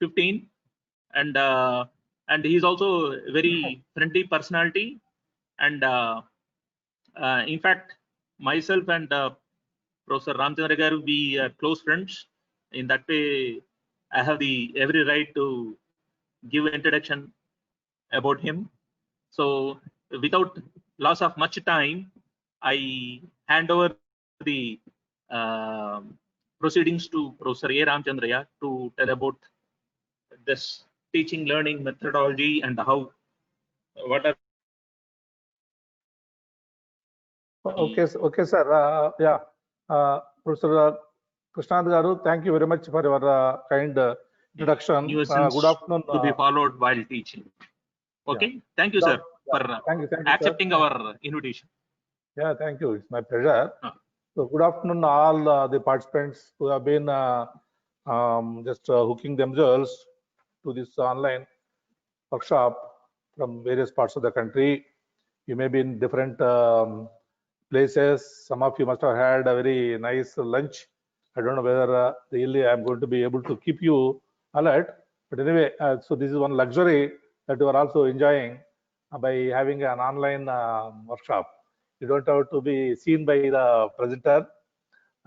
15, and he's also a very friendly personality. And in fact, myself and Professor Ramchandra Garu, we are close friends. In that way, I have the every right to give introduction about him. So without loss of much time, I hand over the proceedings to Professor A. Ramchandraya to tell about this teaching learning methodology and how what are Okay, sir. Yeah, Professor Krishnanand Garu, thank you very much for your kind introduction. Good afternoon. To be followed while teaching. Okay, yeah. Thank you, sir, for thank you, accepting sir. our invitation. Yeah, thank you. It's my pleasure. So, good afternoon, all the participants who have been just hooking themselves to this online workshop from various parts of the country. You may be in different places. Some of you must have had a very nice lunch. I don't know whether really I'm going to be able to keep you alert. But anyway, so this is one luxury that you are also enjoying by having an online workshop. You don't have to be seen by the presenter.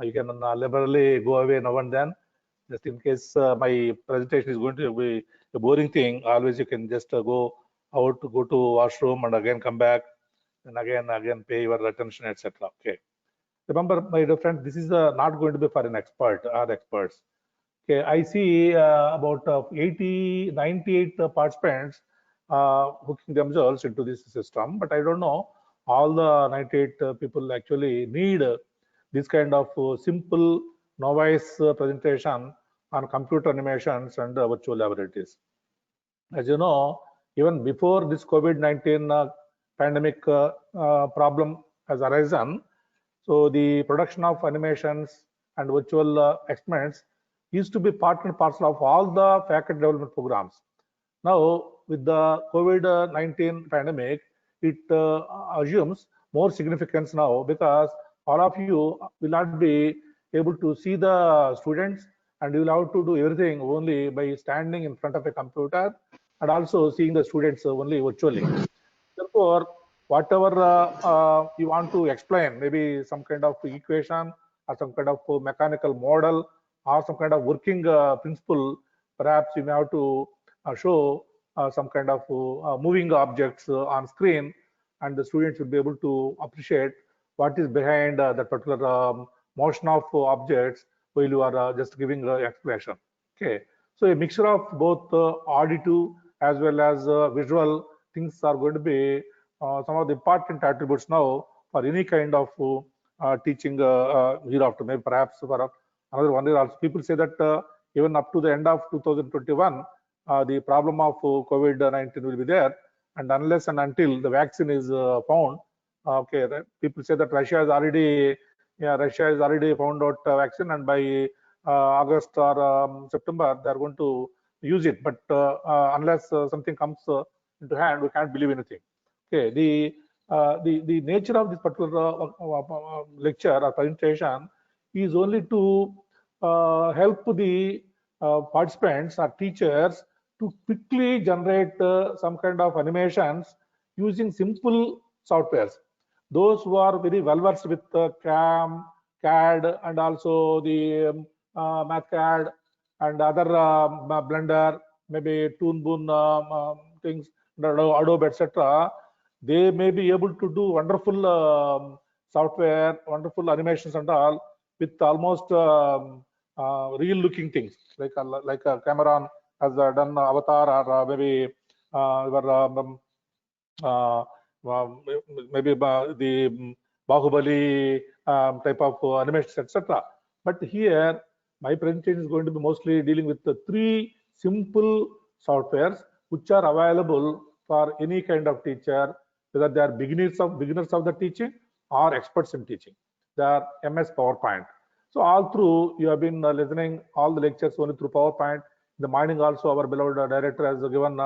You can liberally go away now and then. Just in case my presentation is going to be a boring thing, always you can just go out to go to washroom and again come back and again pay your attention, etc. Okay. Remember, my dear friend, this is not going to be for an expert or experts. Okay, I see about 98 participants hooking themselves into this system, but I don't know all the 98 people actually need this kind of simple novice presentation on computer animations and virtual laboratories. As you know, even before this COVID-19 pandemic problem has arisen, so the production of animations and virtual experiments used to be part and parcel of all the faculty development programs. Now, with the COVID-19 pandemic, it assumes more significance now because all of you will not be able to see the students and you will have to do everything only by standing in front of a computer and also seeing the students only virtually. Therefore, whatever you want to explain, maybe some kind of equation or some kind of mechanical model or some kind of working principle, perhaps you may have to show some kind of moving objects on screen, and the students will be able to appreciate what is behind that particular motion of objects while you are just giving explanation. Okay, so a mixture of both auditive as well as visual things are going to be some of the important attributes now for any kind of teaching hereafter. Maybe perhaps for another 1 year also. People say that even up to the end of 2021, the problem of COVID-19 will be there, and unless and until the vaccine is found, okay, people say that Russia has already found out vaccine, and by August or September they are going to use it. But unless something comes into hand, we can't believe anything. Okay, the nature of this particular lecture or presentation is only to help the participants or teachers to quickly generate some kind of animations using simple softwares. Those who are very well versed with CAD and also the MathCAD and other Blender, maybe Toon Boom things, Adobe, etc., they may be able to do wonderful software, wonderful animations and all with almost real-looking things like Cameron has done Avatar, or maybe maybe the Bahubali type of animations, etc. But here, my presentation is going to be mostly dealing with the 3 simple softwares which are available for any kind of teacher, whether they are beginners of the teaching or experts in teaching. They are MS PowerPoint. So all through, you have been listening all the lectures only through PowerPoint. In the morning also, our beloved director has given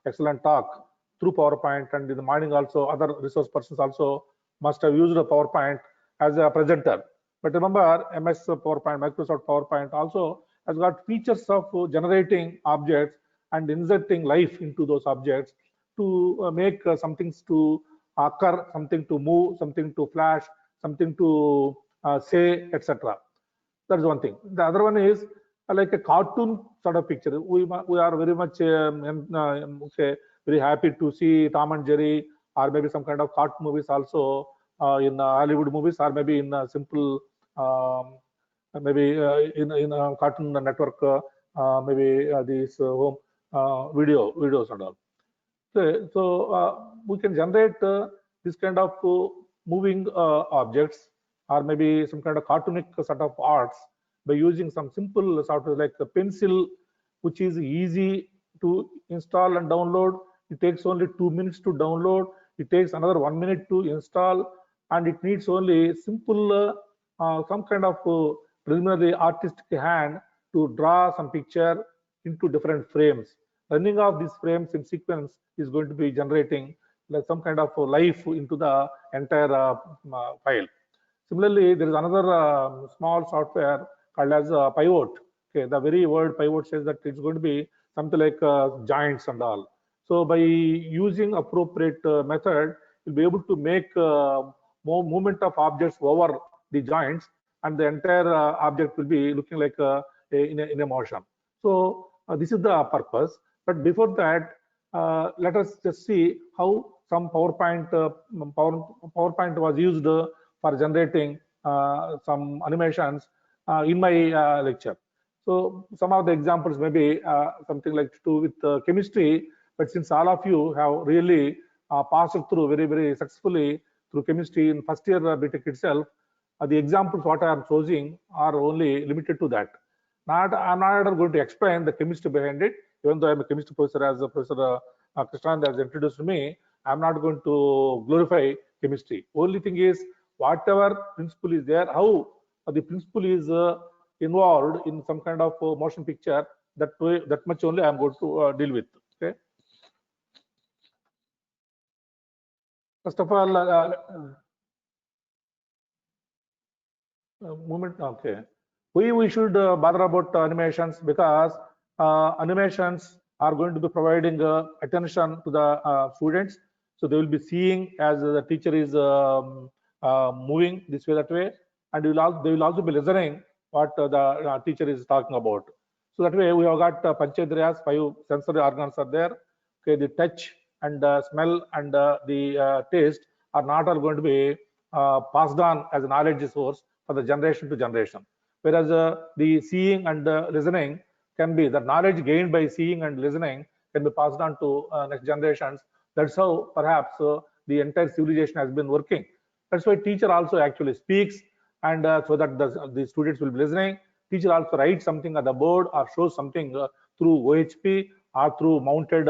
excellent talk through PowerPoint, and in the morning also other resource persons also must have used a PowerPoint as a presenter. But remember, MS PowerPoint, Microsoft PowerPoint also has got features of generating objects and inserting life into those objects to make some things to occur, something to move, something to flash, something to say, etc. That's one thing. The other one is like a cartoon sort of picture. We are very much say very happy to see Tom and Jerry, or maybe some kind of cartoon movies also in Hollywood movies, or maybe in simple maybe in a Cartoon Network, maybe these home videos and all. So we can generate this kind of moving objects, or maybe some kind of cartoonic sort of arts by using some simple software like a pencil, which is easy to install and download. It takes only 2 minutes to download. It takes another 1 minute to install, and it needs only simple some kind of preliminary artistic hand to draw some picture into different frames. Running of these frames in sequence is going to be generating like some kind of life into the entire file. Similarly, there is another small software called as Pivot. Okay, the very word pivot says that it's going to be something like joints and all. So by using appropriate method, you'll be able to make more movement of objects over the joints, and the entire object will be looking like in a motion. So this is the purpose. But before that, let us just see how some PowerPoint was used for generating some animations in my lecture. So some of the examples may be something like to do with chemistry, but since all of you have really passed through very successfully through chemistry in first year BTech itself, the examples what I am choosing are only limited to that. I'm not going to explain the chemistry behind it, even though I'm a chemistry professor, as Professor Krishnanand has introduced me. I'm not going to glorify chemistry. Only thing is, whatever principle is there, how the principle is involved in some kind of motion picture, that much only I'm going to deal with. Okay. First of all, movement. Okay. We should bother about animations, because animations are going to be providing attention to the students. So they will be seeing as the teacher is moving this way, that way, and they will also be listening what the teacher is talking about. So that way we have got Panchedriyas, 5 sensory organs are there. Okay, the touch and smell and the taste are not all going to be passed on as a knowledge source for the generation to generation. Whereas the seeing and listening can be, the knowledge gained by seeing and listening can be passed on to next generations. That's how perhaps the entire civilization has been working. That's why teacher also actually speaks, and so that the students will be listening. Teacher also writes something on the board or shows something through OHP or through mounted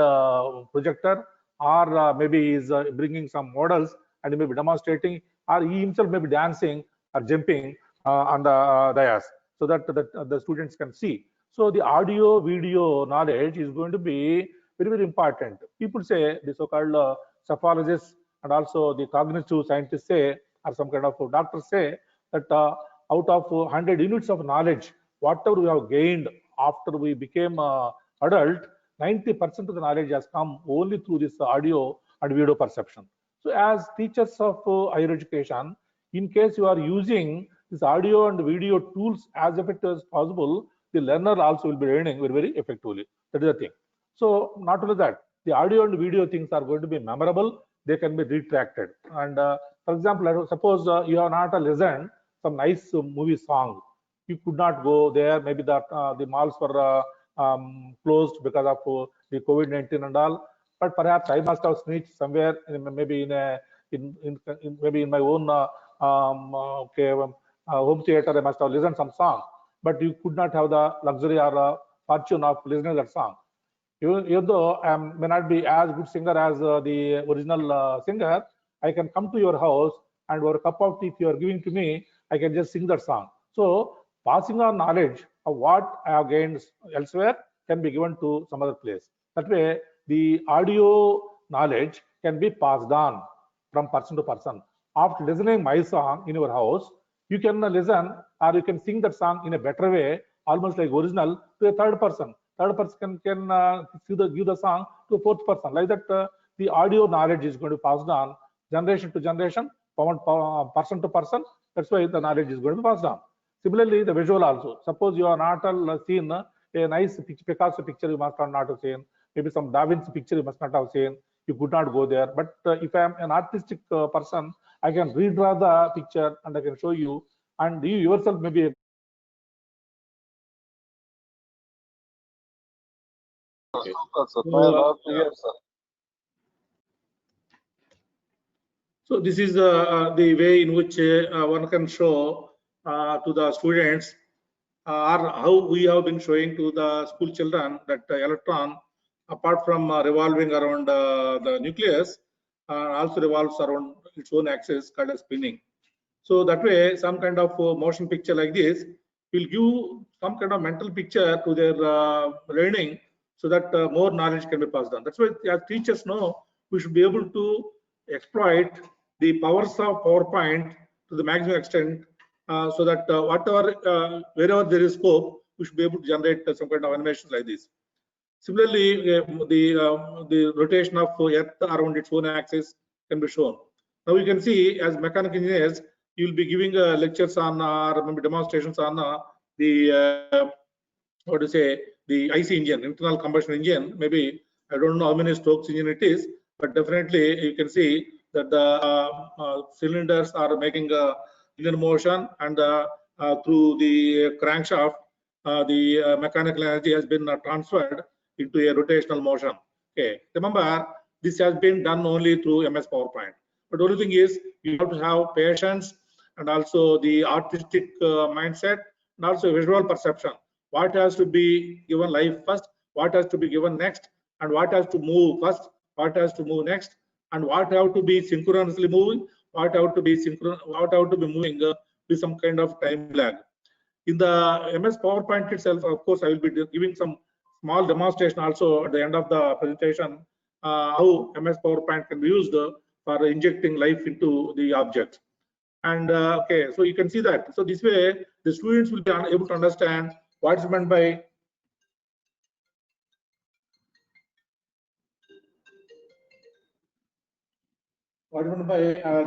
projector, or maybe is bringing some models and maybe demonstrating, or he himself may be dancing or jumping on the dais, so that the students can see. So the audio video knowledge is going to be very important. People say, the so-called psephologists and also the cognitive scientists say, or some kind of doctors say, that out of 100 units of knowledge, whatever we have gained after we became adult, 90% of the knowledge has come only through this audio and video perception. So as teachers of higher education, in case you are using this audio and video tools as effectively as possible, the learner also will be learning very effectively. That is the thing. So not only that, the audio and video things are going to be memorable. They can be retracted. And for example, suppose you have not listened some nice movie song. You could not go there. Maybe the malls were closed because of the COVID-19 and all. But perhaps I must have sneaked somewhere, maybe maybe in my own home theater. I must have listened some song, but you could not have the luxury or fortune of listening to that song. Even though I may not be as good singer as the original singer, I can come to your house, and over a cup of tea, if you are giving to me, I can just sing that song. So passing on knowledge of what I have gained elsewhere can be given to some other place. That way, the audio knowledge can be passed on from person to person. After listening my song in your house, you can listen or you can sing that song in a better way, almost like original to a third person. Third person can give the song to a fourth person. Like that, the audio knowledge is going to be passed on generation to generation, person to person. That's why the knowledge is going to be passed on. Similarly, the visual also. Suppose you are not seen a nice Picasso picture, you must not have seen. Maybe some Da Vinci picture you must not have seen. You could not go there. But if I am an artistic person, I can redraw the picture and I can show you. And you yourself may be. Okay. So this is the way in which one can show to the students or how we have been showing to the school children that electron, apart from revolving around the nucleus, also revolves around its own axis called as spinning. So that way, some kind of motion picture like this will give some kind of mental picture to their learning, so that more knowledge can be passed on. That's why, as teachers know, we should be able to exploit the powers of PowerPoint to the maximum extent, so that whatever wherever there is scope, we should be able to generate some kind of animation like this. Similarly, the rotation of Earth around its own axis can be shown. Now you can see, as mechanical engineers, you will be giving lectures on or maybe demonstrations on the what to say, the IC engine, internal combustion engine. Maybe I don't know how many strokes engine it is, but definitely you can see that the cylinders are making engine motion, and through the crankshaft, the mechanical energy has been transferred into a rotational motion. Okay, remember, this has been done only through MS PowerPoint. But the only thing is, you have to have patience and also the artistic mindset and also visual perception. What has to be given live first, what has to be given next, and what has to move first, what has to move next, and what have to be synchronously moving, what have to be moving with some kind of time lag. In the MS PowerPoint itself, of course, I will be giving some small demonstration also at the end of the presentation, how MS PowerPoint can be used for injecting life into the object. And okay, so you can see that. So this way, the students will be able to understand what's meant by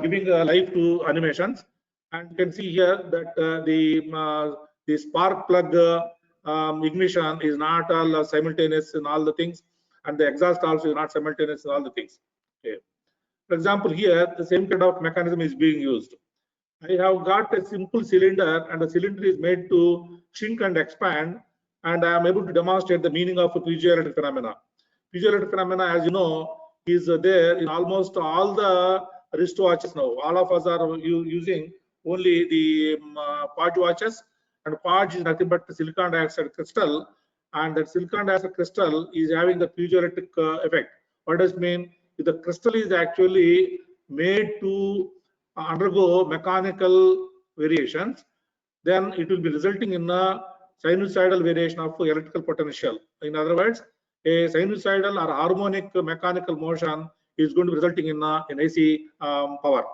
giving life to animations. And you can see here that the spark plug ignition is not all simultaneous in all the things, and the exhaust also is not simultaneous in all the things. Okay. For example, here the same kind of mechanism is being used. I have got a simple cylinder, and the cylinder is made to shrink and expand, and I am able to demonstrate the meaning of piezoelectric phenomena. Piezoelectric phenomena, as you know, is there in almost all the wristwatches now. All of us are using only the Quad watches, and Quad is nothing but the silicon dioxide crystal, and that silicon dioxide crystal is having the piezoelectric effect. What does it mean? If the crystal is actually made to undergo mechanical variations, then it will be resulting in a sinusoidal variation of electrical potential. In other words, a sinusoidal or harmonic mechanical motion is going to be resulting in AC power.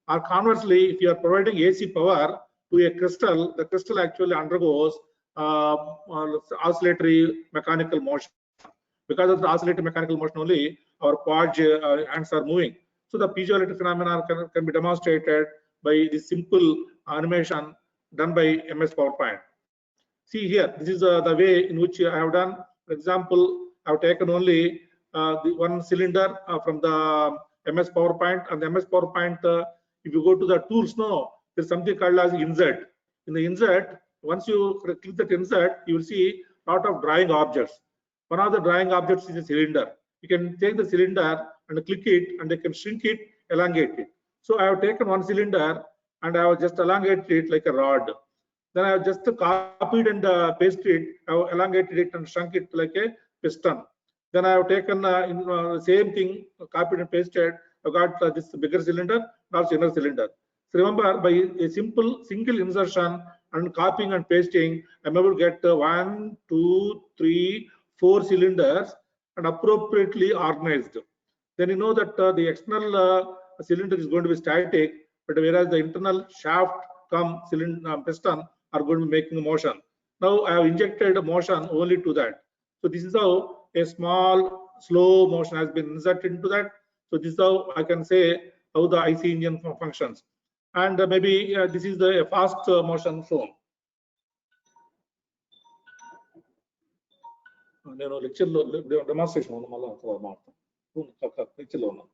Or conversely, if you are providing AC power to a crystal, the crystal actually undergoes oscillatory mechanical motion. Because of the oscillatory mechanical motion only, our quad ends are moving. So the piezoelectric phenomena can be demonstrated by the simple animation done by MS PowerPoint. See here, this is the way in which I have done. For example, I have taken only the one cylinder from the MS PowerPoint, and the MS PowerPoint, if you go to the tools now, there's something called as insert. In the insert, once you click that insert, you will see a lot of drawing objects. One of the drawing objects is a cylinder. You can take the cylinder and click it, and they can shrink it, elongate it. So I have taken one cylinder and I have just elongated it like a rod. Then I have just copied and pasted it. I have elongated it and shrunk it like a piston. Then I have taken the same thing, copied and pasted. I got this bigger cylinder and also inner cylinder. So remember, by a simple single insertion and copying and pasting, I'm able to get 1, 2, 3, 4 cylinders and appropriately organized. Then you know that the external cylinder is going to be static, but whereas the internal shaft come cylinder piston are going to be making a motion. Now I have injected motion only to that. So this is how a small slow motion has been inserted into that. So this is how I can say how the IC engine functions. And maybe this is the fast motion shown. నేను లెక్చర్లో demonstration లెక్చర్లో ఉన్నాను.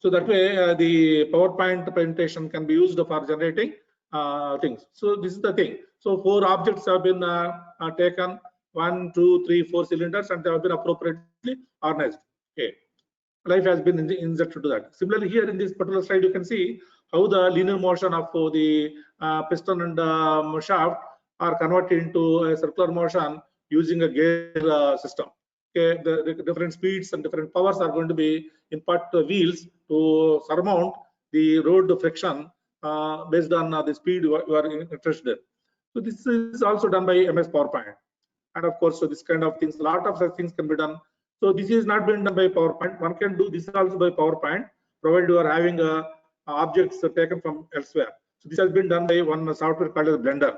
So that way the PowerPoint presentation can be used for generating things. So this is the thing. So 4 objects have been taken, 1, 2, 3, 4 cylinders, and they have been appropriately organized. Okay, life has been injected to that. Similarly, here in this particular slide, you can see how the linear motion of the piston and shaft are converted into a circular motion using a gear system. Okay, the different speeds and different powers are going to be impart the wheels to surmount the road friction based on the speed you are interested in. So this is also done by MS PowerPoint. And of course, so this kind of things, a lot of such things can be done. So this is not been done by PowerPoint. One can do this also by PowerPoint, provided you are having objects taken from elsewhere. So this has been done by one software called as Blender.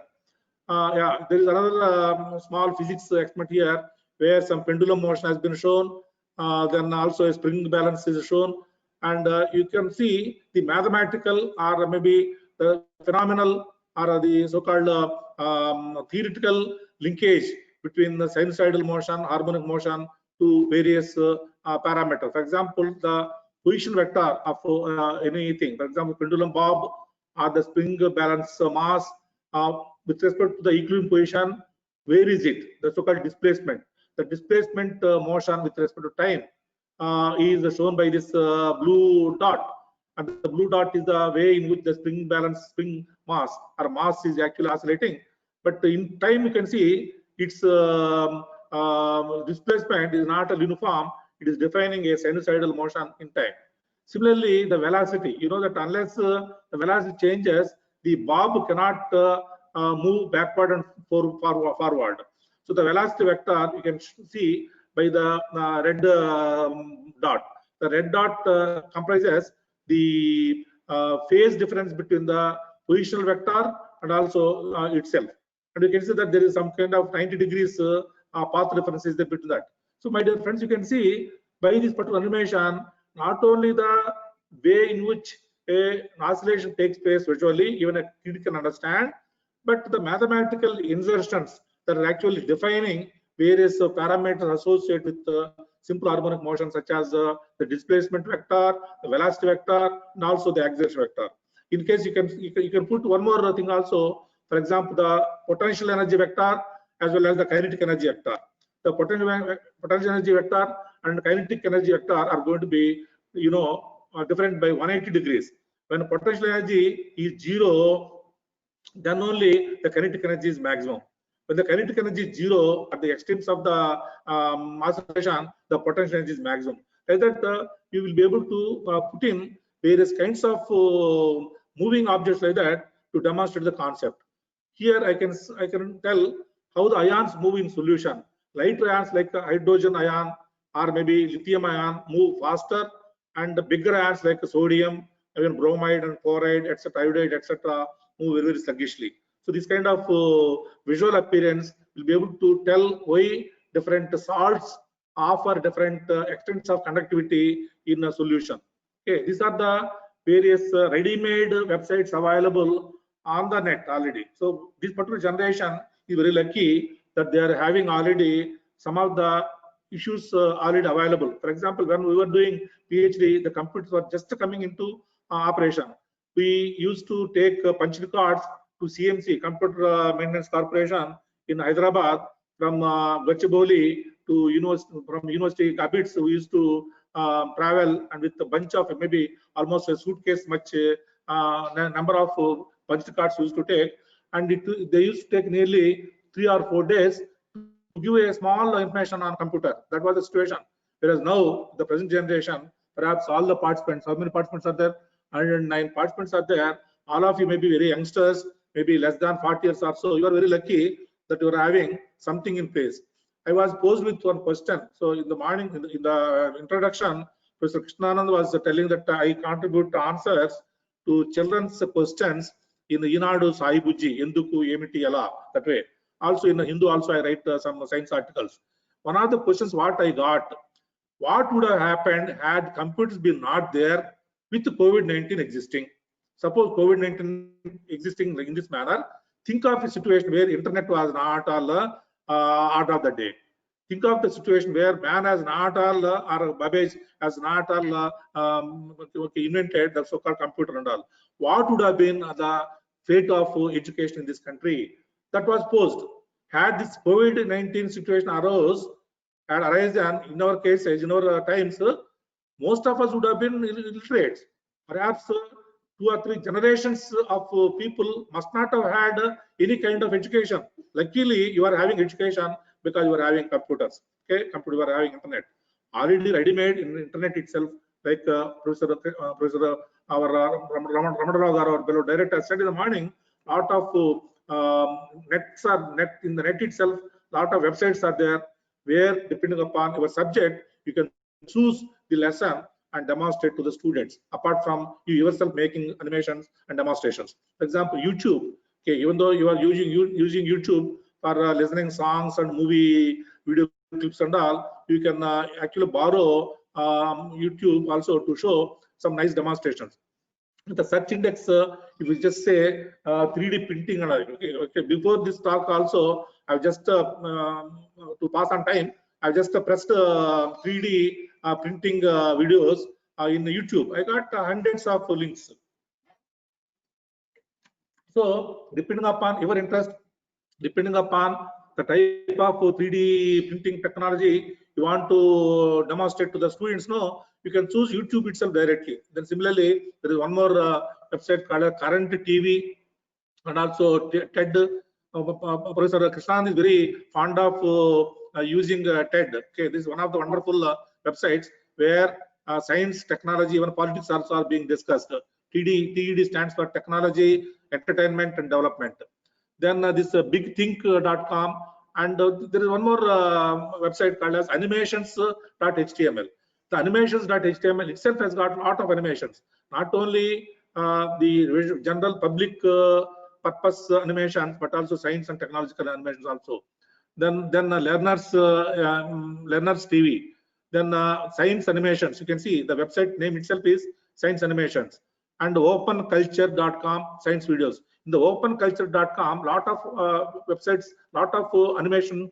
Yeah, there is another small physics experiment here where some pendulum motion has been shown. Then also a spring balance is shown, and you can see the mathematical or maybe the phenomenal or the so-called theoretical linkage between the sinusoidal motion, harmonic motion to various parameters. For example, the position vector of anything, for example, pendulum bob or the spring balance mass with respect to the equilibrium position, where is it? The so-called displacement. The displacement motion with respect to time is shown by this blue dot, and the blue dot is the way in which the spring balance, spring mass or mass is actually oscillating. But in time, you can see its displacement is not uniform. It is defining a sinusoidal motion in time. Similarly, the velocity, you know that unless the velocity changes, the bob cannot move backward and forward. So the velocity vector you can see by the red dot. The red dot comprises the phase difference between the positional vector and also itself. And you can see that there is some kind of 90 degrees path difference is there between that. So my dear friends, you can see by this particular animation, not only the way in which an oscillation takes place visually, even a kid can understand, but the mathematical insertions that are actually defining various parameters associated with simple harmonic motion, such as the displacement vector, the velocity vector, and also the acceleration vector. In case you can put one more thing also. For example, the potential energy vector as well as the kinetic energy vector. The potential energy vector and kinetic energy vector are going to be, you know, different by 180 degrees. When potential energy is 0, then only the kinetic energy is maximum. When the kinetic energy is 0 at the extremes of the oscillation, the potential energy is maximum. Like that, you will be able to put in various kinds of moving objects like that to demonstrate the concept. Here I can tell how the ions move in solution. Light ions like hydrogen ion or maybe lithium ion move faster, and the bigger ions like sodium, even bromide and chloride, etc., iodide, etc., move very, very sluggishly. So this kind of visual appearance will be able to tell why different salts offer different extents of conductivity in a solution. Okay, these are the various ready-made websites available on the net already. So this particular generation is very lucky that they are having already some of the issues already available. For example, when we were doing PhD, the computers were just coming into operation. We used to take punched cards to CMC, Computer Maintenance Corporation in Hyderabad, from Gachibowli to University Kabits. We used to travel, and with a bunch of maybe almost a suitcase much number of punched cards we used to take, and they used to take nearly 3 or 4 days to give a small information on computer. That was the situation. Whereas now, the present generation, perhaps all the participants, how many participants are there? 109 participants are there. All of you may be very youngsters, maybe less than 40 years or so. You are very lucky that you are having something in place. I was posed with one question. So in the morning, in the introduction, Professor Krishnanand was telling that I contribute answers to children's questions In the Inadu Sai Bujji, Enduku Emiti Ala, that way. Also in the Hindu, also I write some science articles. One of the questions what I got, what would have happened had computers been not there with COVID-19 existing? Suppose COVID-19 existing in this manner, think of a situation where internet was not all order of the day. Think of the situation where man has not all or Babbage has not all invented the so-called computer and all. What would have been the fate of education in this country? That was posed. Had this COVID-19 situation arisen in our case, in our times, most of us would have been illiterate. Perhaps 2 or 3 generations of people must not have had any kind of education. Luckily, you are having education because you are having computers. Okay, you are having internet. Already ready-made in the internet itself, like Professor Ramanarao, our fellow director, said in the morning, lot of in the net itself, lot of websites are there where depending upon your subject, you can choose the lesson and demonstrate to the students, apart from you yourself making animations and demonstrations. For example, YouTube. Okay, even though you are using YouTube for listening songs and movie video clips and all, you can actually borrow YouTube also to show some nice demonstrations. The search index, if you just say 3D printing and okay. Before this talk also, I've just to pass on time, I've just pressed 3D printing videos in YouTube. I got hundreds of links. So depending upon your interest, depending upon the type of 3D printing technology you want to demonstrate to the students, no, you can choose YouTube itself directly. Then similarly, there is one more website called Current TV and also TED. Professor Krishnan is very fond of using TED. Okay, this is one of the wonderful websites where science, technology, even politics also are being discussed. TED stands for Technology, Entertainment and Development. Then this bigthink.com, and there is one more website called as animations.html. The animations.html itself has got a lot of animations, not only the general public purpose animations, but also science and technological animations also. Then learners TV. Then science animations. You can see the website name itself is Science Animations, and openculture.com, science videos. In the openculture.com, lot of websites, lot of animation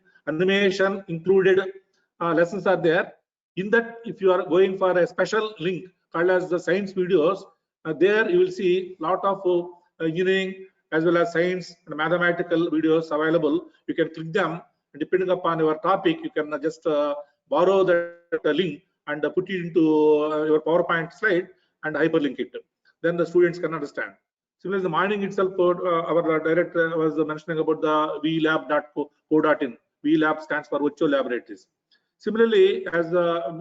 included lessons are there. In that, if you are going for a special link called as the science videos, there you will see lot of engineering as well as science and mathematical videos available. You can click them, and depending upon your topic, you can just borrow the link and put it into your PowerPoint slide and hyperlink it. Then the students can understand. Similarly, the morning itself, our director was mentioning about the vlab.co.in. vlab stands for Virtual Laboratories. Similarly, as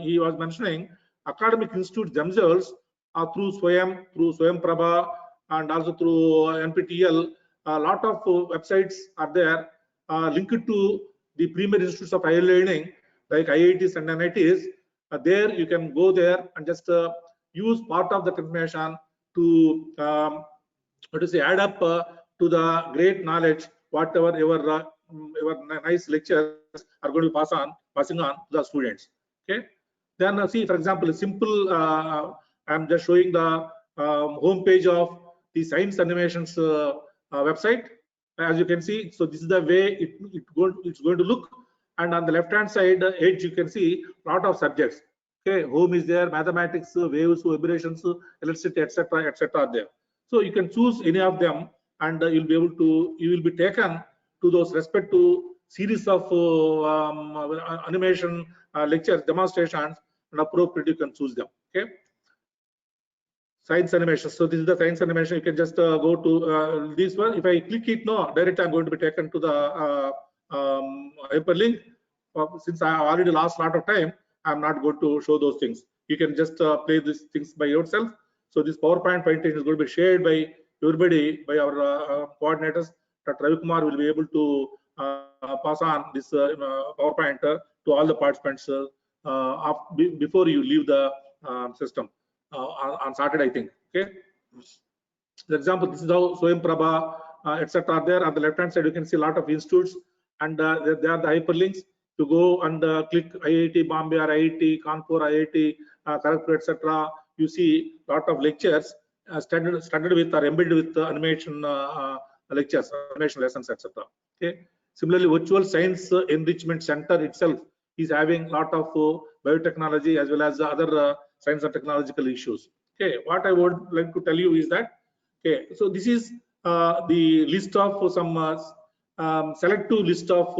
he was mentioning, academic institutes themselves are through Swayam Prabha, and also through NPTEL, a lot of websites are there linked to the premier institutes of higher learning like IITs and NITs. There you can go there and just use part of the information to add up to the great knowledge whatever your nice lectures are going to be passing on to the students. Okay. Then see, for example, a simple I'm just showing the home page of the Science Animations website. As you can see, so this is the way it's going to look. And on the left hand side edge, you can see a lot of subjects. Okay, home is there, mathematics, waves, vibrations, electricity, etc., are there. So you can choose any of them, and you will be taken to those respective series of animation lectures, demonstrations, and appropriately you can choose them. Okay. Science animation. So this is the science animation. You can just go to this one. If I click it now, directly I'm going to be taken to the hyperlink. Since I already lost a lot of time, I'm not going to show those things. You can just play these things by yourself. So this PowerPoint presentation is going to be shared by everybody, by our coordinators. Dr. Ravi Kumar will be able to pass on this PowerPoint to all the participants before you leave the system on Saturday, I think. Okay. For example, this is how Swayam Prabha, etc. are there. On the left hand side, you can see a lot of institutes, and they are the hyperlinks. To go and click IIT Bombay or IIT Kanpur, IIT Kharagpur, etc. You see a lot of lectures started with or embedded with animation lectures, animation lessons, etc. Okay. Similarly, Virtual Science Enrichment Center itself is having a lot of biotechnology as well as other science and technological issues. Okay, what I would like to tell you is that, okay, so this is the list of some selective list of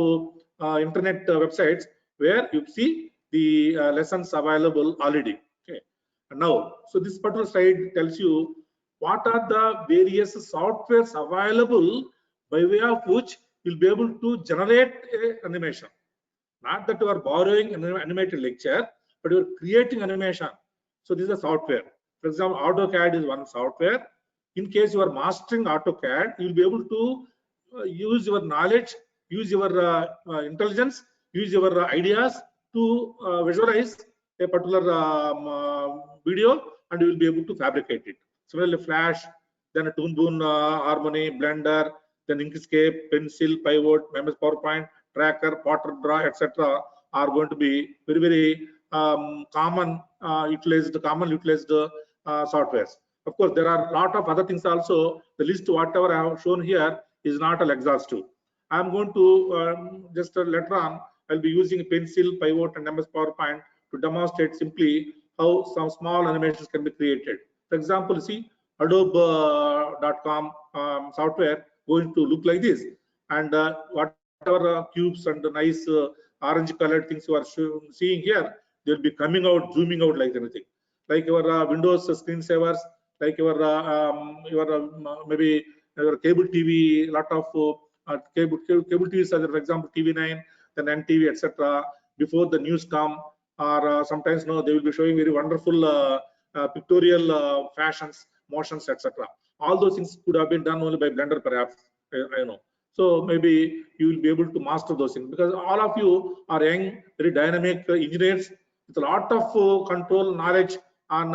internet websites where you see the lessons available already. Okay, and now, so this particular slide tells you what are the various softwares available by way of which you'll be able to generate animation. Not that you are borrowing an animated lecture, but you are creating animation. So this is a software. For example, AutoCAD is one software. In case you are mastering AutoCAD, you will be able to use your knowledge, use your intelligence, use your ideas to visualize a particular video, and you will be able to fabricate it. Similarly, Flash, then Toon Boom, Harmony, Blender, then Inkscape, Pencil, Pivot, MS PowerPoint, Tracker, Potter Draw, etc. are going to be very common utilized softwares. Of course, there are a lot of other things also. The list whatever I have shown here is not an exhaustive. I am going to just later on I'll be using Pencil, Pivot, and MS PowerPoint to demonstrate simply how some small animations can be created. For example, see Adobe.com software going to look like this, and whatever cubes and the nice orange colored things you are seeing here, they'll be coming out, zooming out like anything. Like your Windows screensavers, like your maybe your cable TV, lot of cable TVs, as for example TV9, then NTV, etc. Before the news come, or sometimes no, they will be showing very wonderful pictorial fashions, motions, etc. All those things could have been done only by Blender, perhaps. I know. So maybe you will be able to master those things, because all of you are young, very dynamic engineers with a lot of control knowledge on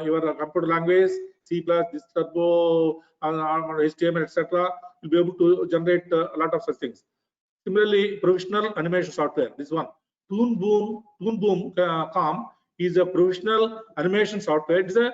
your computer language, C++, this Turbo, HTML, etc. You'll be able to generate a lot of such things. Similarly, professional animation software. This one, Toon Boom.com is a professional animation software. It's a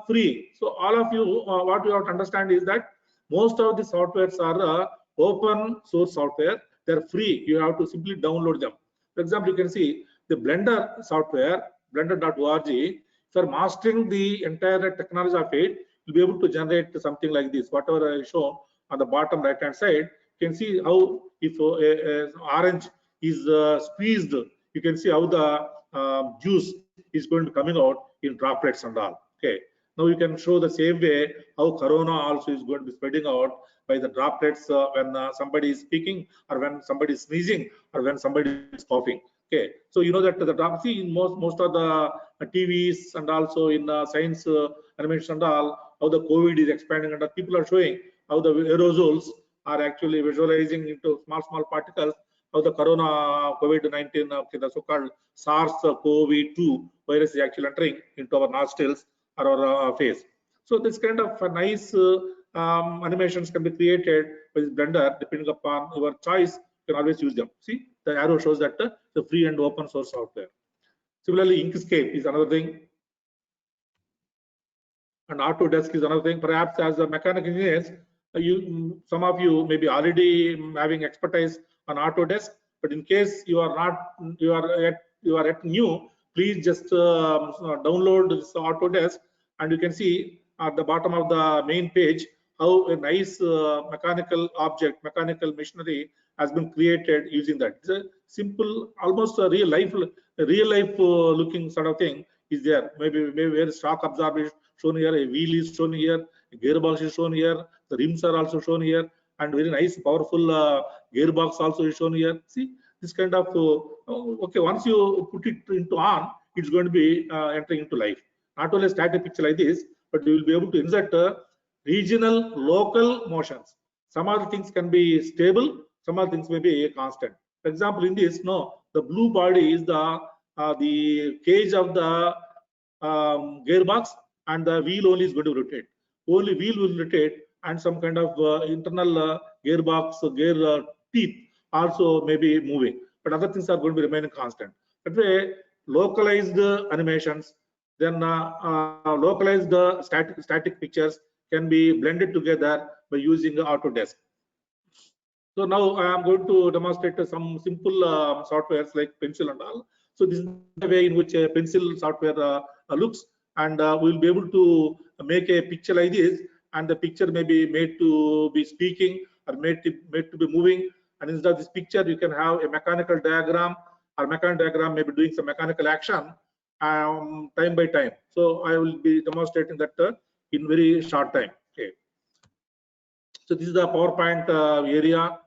free. So all of you, what you have to understand is that most of the softwares are open source software. They're free. You have to simply download them. For example, you can see the Blender software, blender.org. For mastering the entire technology of it, you'll be able to generate something like this. Whatever I show on the bottom right hand side, you can see how if orange is squeezed, you can see how the juice is going to coming out in droplets and all. Okay. Now you can show the same way how corona also is going to be spreading out by the droplets when somebody is speaking, or when somebody is sneezing, or when somebody is coughing. Okay, so you know that the drop, see in most of the TVs and also in science animation and all, how the COVID is expanding, and people are showing how the aerosols are actually visualizing into small particles, how the corona COVID-19, the so-called SARS-CoV-2 virus is actually entering into our nostrils or our face. So this kind of nice animations can be created with Blender, depending upon your choice. You can always use them. See, the arrow shows that the free and open source software. Similarly, Inkscape is another thing, and Autodesk is another thing. Perhaps as a mechanical engineers, some of you may be already having expertise on Autodesk, but in case you are not, you are at new, please just download this Autodesk, and you can see at the bottom of the main page how a nice mechanical mechanical machinery has been created using that. It's a simple, almost a real life looking sort of thing is there. Maybe where shock absorber is shown here, a wheel is shown here, a gearbox is shown here, the rims are also shown here, and very nice powerful gearbox also is shown here. See, this kind of okay, once you put it into on, it's going to be entering into life. Not only a static picture like this, but you will be able to insert regional, local motions. Some other things can be stable, some other things may be constant. For example, in this, no, the blue body is the cage of the gearbox, and the wheel only is going to rotate. only wheel will rotate and some kind of internal gearbox, gear teeth also may be moving, but other things are going to be remaining constant. That way, localized animations, then localized static pictures can be blended together by using Autodesk. So now I am going to demonstrate some simple softwares like Pencil and all. So this is the way in which a Pencil software looks, and we will be able to make a picture like this, and the picture may be made to be speaking or made to be moving. And instead of this picture, you can have a mechanical diagram, or mechanical diagram may be doing some mechanical action time by time. So I will be demonstrating that in very short time. Okay. So this is the PowerPoint area.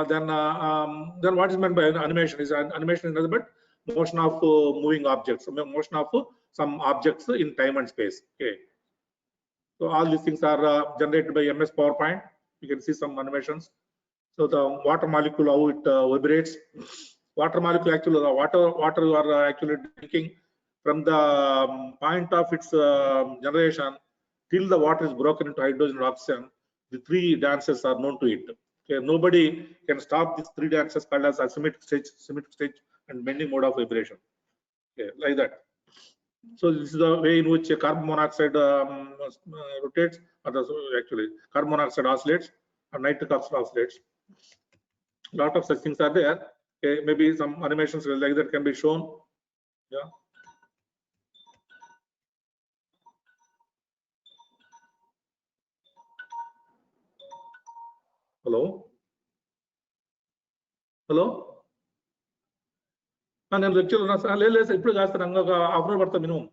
Then what is meant by animation? Animation is nothing but motion of moving objects, motion of some objects in time and space. Okay. So all these things are generated by MS PowerPoint. You can see some animations. So the water molecule, how it vibrates. Water molecule, actually the water you are actually drinking, from the point of its generation till the water is broken into hydrogen and oxygen, the three dances are known to it. Okay, nobody can stop these three dances called as asymmetric stage, and bending mode of vibration. Okay, like that. So this is the way in which carbon monoxide rotates, or actually carbon monoxide oscillates, or nitric oxide oscillates. A lot of such things are there. Okay, maybe some animations like that can be shown. Yeah. Hello. Hello. నేను lecture లేదు ఇప్పుడు కాస్తాను ఇంకొక half hour పడతా minimum.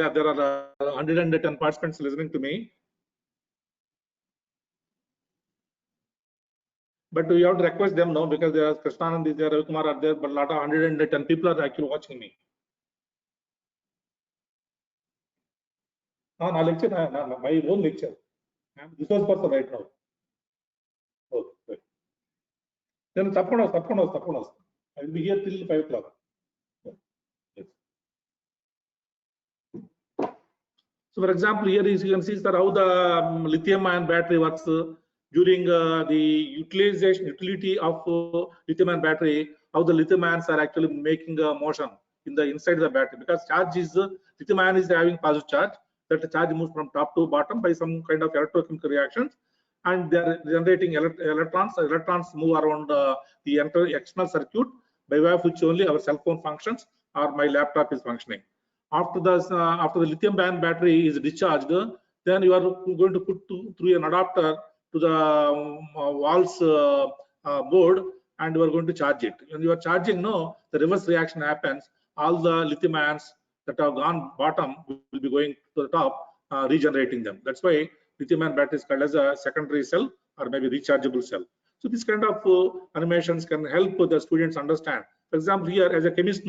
Yeah, there are 110 participants listening to me, but you have to request them now, because there are Krishnanand is there, Ravi Kumar are there, but a lot of 110 people are actually watching me. My lecture, my own lecture. I am resource person right now. Okay. Then tappanos. I will be here till 5 o'clock. Yes. So, for example, here is you can see sir, how the lithium-ion battery works during the utility of lithium-ion battery. How the lithium ions are actually making a motion in the inside of the battery, because charge is lithium-ion is having positive charge. That the charge moves from top to bottom by some kind of electrochemical reactions, and they are generating electrons. Electrons move around the external circuit, by way of which only our cell phone functions or my laptop is functioning. After the lithium-ion battery is discharged, then you are going to put through an adapter to the walls board, and you are going to charge it. When you are charging, the reverse reaction happens. All the lithium ions that have gone bottom will be going to the top, regenerating them. That's why lithium-ion battery is called as a secondary cell, or maybe rechargeable cell. So this kind of animations can help the students understand. For example, here as a chemist,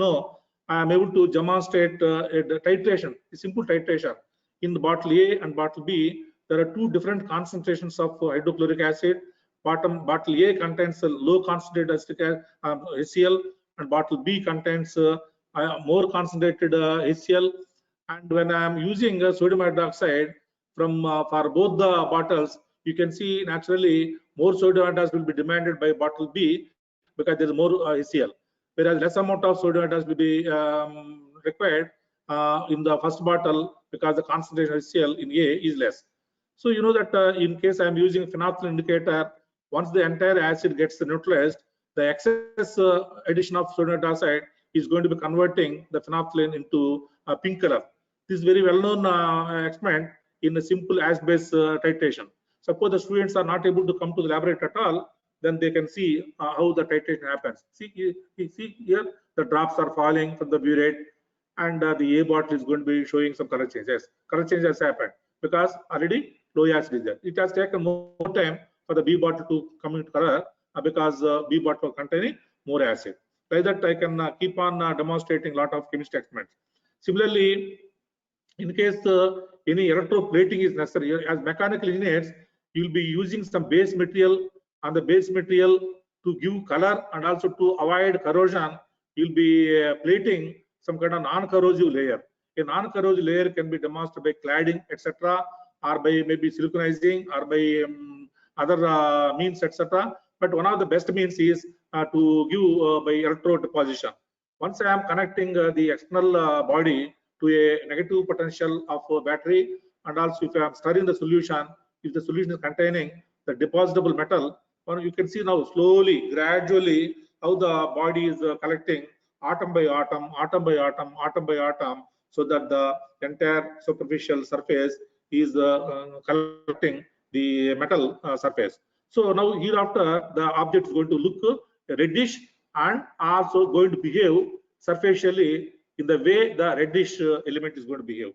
I am able to demonstrate a titration, a simple titration. In the bottle A and bottle B, there are two different concentrations of hydrochloric acid. Bottle A contains a low concentrated HCl, and bottle B contains more concentrated HCl. And when I am using sodium hydroxide from for both the bottles, you can see naturally more sodium hydroxide will be demanded by bottle B, because there is more HCl, whereas less amount of sodium hydroxide will be required in the first bottle, because the concentration of HCl in A is less. So you know that in case I am using phenolphthalein indicator, once the entire acid gets neutralized, the excess addition of sodium hydroxide is going to be converting the phenolphthalein into a pink color. This is very well-known experiment in a simple acid-base titration. Suppose the students are not able to come to the laboratory at all, then they can see how the titration happens. See here, the drops are falling from the burette, and the A bottle is going to be showing some color changes. Color change has happened because already low acid is there. It has taken more time for the B bottle to come into color because B bottle containing more acid. Like that, I can keep on demonstrating a lot of chemistry experiments. Similarly, in case any electroplating is necessary, as mechanical engineers, you will be using some base material. On the base material to give color and also to avoid corrosion, you'll be plating some kind of non-corrosive layer. A non-corrosive layer can be demonstrated by cladding, etc., or by maybe siliconizing, or by other means, etc. But one of the best means is to give by electrode deposition. Once I am connecting the external body to a negative potential of a battery, and also if I am stirring the solution, if the solution is containing the depositable metal, you can see now slowly, gradually, how the body is collecting atom by atom, atom by atom, atom by atom, so that the entire superficial surface is collecting the metal surface. So now hereafter the object is going to look reddish and also going to behave superficially in the way the reddish element is going to behave.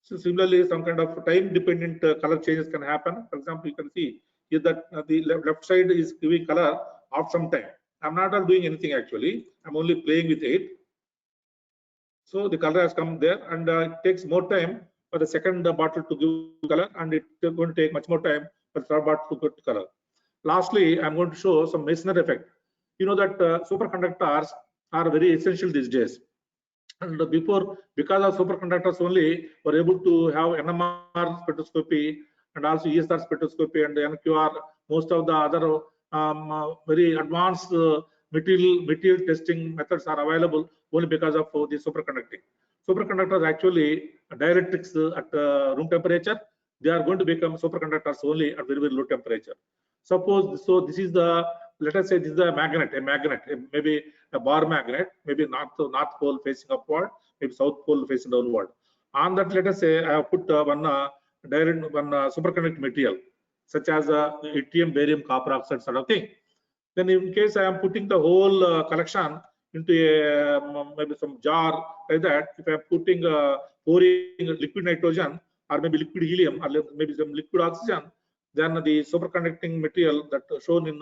So similarly, some kind of time-dependent color changes can happen. For example, you can see here that the left side is giving color after some time. I'm not doing anything actually. I'm only playing with it. So the color has come there, and it takes more time for the second bottle to give color, and it's going to take much more time for the third bottle to get color. Lastly, I'm going to show some Meissner effect. You know that superconductors are very essential these days. And before, because of superconductors only, we're able to have NMR spectroscopy and also ESR spectroscopy and NQR. Most of the other very advanced material testing methods are available only because of the superconducting. Superconductors actually dielectrics at room temperature. They are going to become superconductors only at very, very low temperature. Suppose, so this is the, let us say this is a magnet, maybe a bar magnet, maybe north pole facing upward, maybe south pole facing downward. On that, let us say I have put one superconducting material, such as yttrium, barium, copper oxide sort of thing. Then in case I am putting the whole collection into a maybe some jar like that, if I am putting pouring liquid nitrogen or maybe liquid helium or maybe some liquid oxygen, then the superconducting material that shown in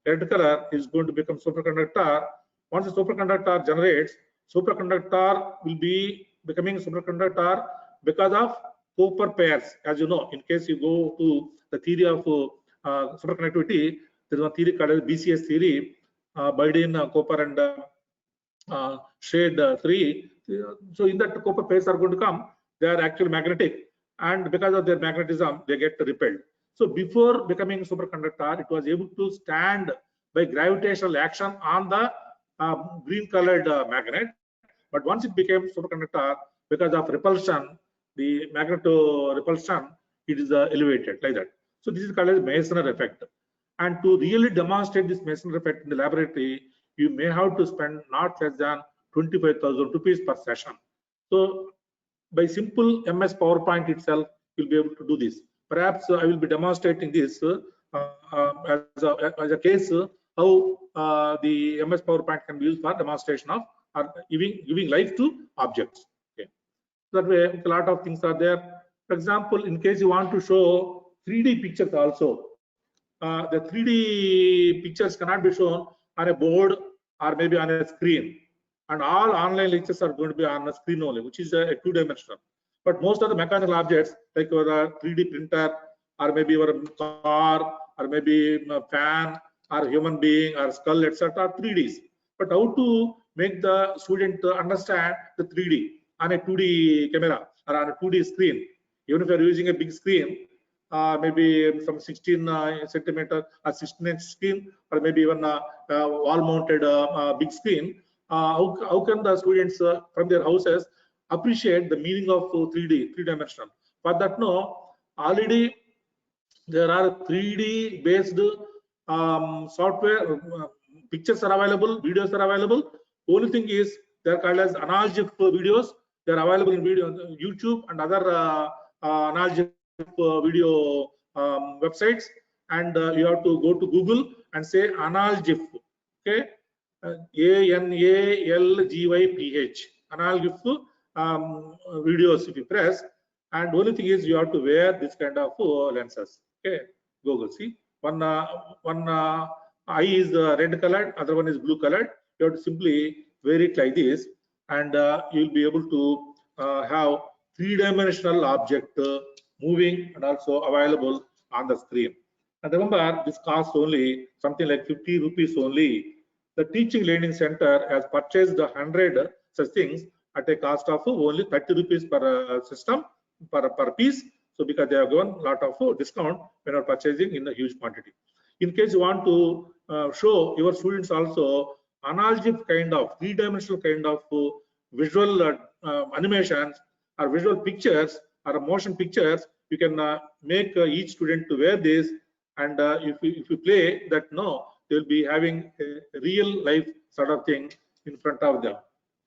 red color is going to become superconductor. Once the superconductor generates, superconductor will be becoming superconductor because of copper pairs. As you know, in case you go to the theory of superconductivity, there is a theory called BCS theory, Biden, copper, and shade 3. So in that, copper pairs are going to come. They are actually magnetic, and because of their magnetism, they get repelled. So before becoming superconductor, it was able to stand by gravitational action on the green colored magnet. But once it became superconductor, because of repulsion, the magneto repulsion, it is elevated like that. So this is called as Meissner effect. And to really demonstrate this Meissner effect in the laboratory, you may have to spend not less than 25,000 rupees per session. So by simple MS PowerPoint itself, you'll be able to do this. Perhaps I will be demonstrating this as a case how the MS PowerPoint can be used for demonstration of or giving life to objects. Okay. That way, a lot of things are there. For example, in case you want to show 3D pictures also, the 3D pictures cannot be shown on a board or maybe on a screen. And all online lectures are going to be on a screen only, which is a two-dimensional. But most of the mechanical objects, like your 3D printer, or maybe your car, or maybe a fan, or human being, or skull, etc., are 3Ds. But how to make the student understand the 3D on a 2D camera or on a 2D screen? Even if you are using a big screen, maybe some 16 centimeter or 16-inch screen, or maybe even a wall-mounted big screen, how can the students from their houses appreciate the meaning of 3D, three-dimensional? For that, no, already there are 3D based software, pictures are available, videos are available. Only thing is they are called as AnalGIF videos. They are available in video YouTube and other AnalGIF video websites, and you have to go to Google and say AnalGIF. Okay, ANALGYPH, AnalGIF videos. If you press, and only thing is you have to wear this kind of lenses. Okay, Google. See, one eye is red colored, other one is blue colored. You have to simply wear it like this, and you will be able to have three-dimensional object moving and also available on the screen. And remember, this costs only something like 50 rupees only. The Teaching Learning Center has purchased 100 such things at a cost of only 30 rupees per system per piece. So because they have given a lot of discount when you are purchasing in a huge quantity. In case you want to show your students also analogous kind of three-dimensional kind of visual animations or visual pictures or motion pictures, you can make each student to wear this, and if you play that, no, they will be having a real life sort of thing in front of them.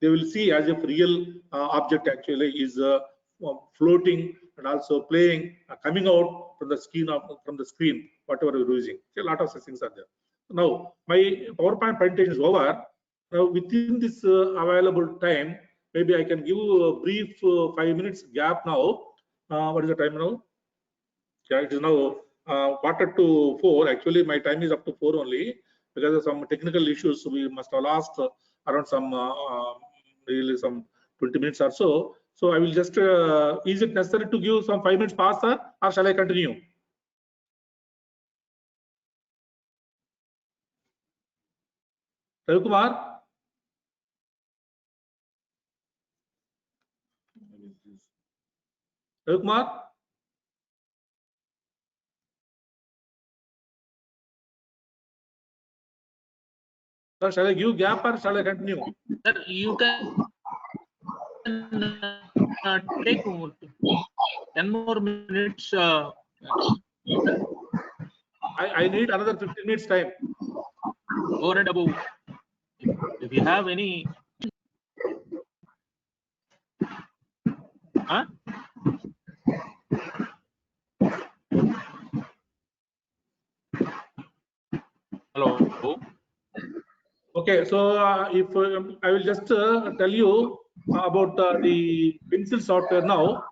They will see as if real object actually is floating and also playing, coming out from the screen, whatever you're using. So a lot of such things are there. Now my PowerPoint presentation is over. Now within this available time, maybe I can give a brief 5 minutes gap now. What is the time now? Yeah, it is now 3:45. Actually, my time is up to 4 only. Because of some technical issues, we must have lost around some really some 20 minutes or so. So I will just, is it necessary to give some 5 minutes pause, sir, or shall I continue? Ravi Kumar? Ravi Kumar? Sir, shall I give gap or shall I continue? Sir, you can take 10 more minutes. I need another 15 minutes time. Over and above. If you have any. Huh? Hello. Okay, so if I will just tell you about the pencil software now.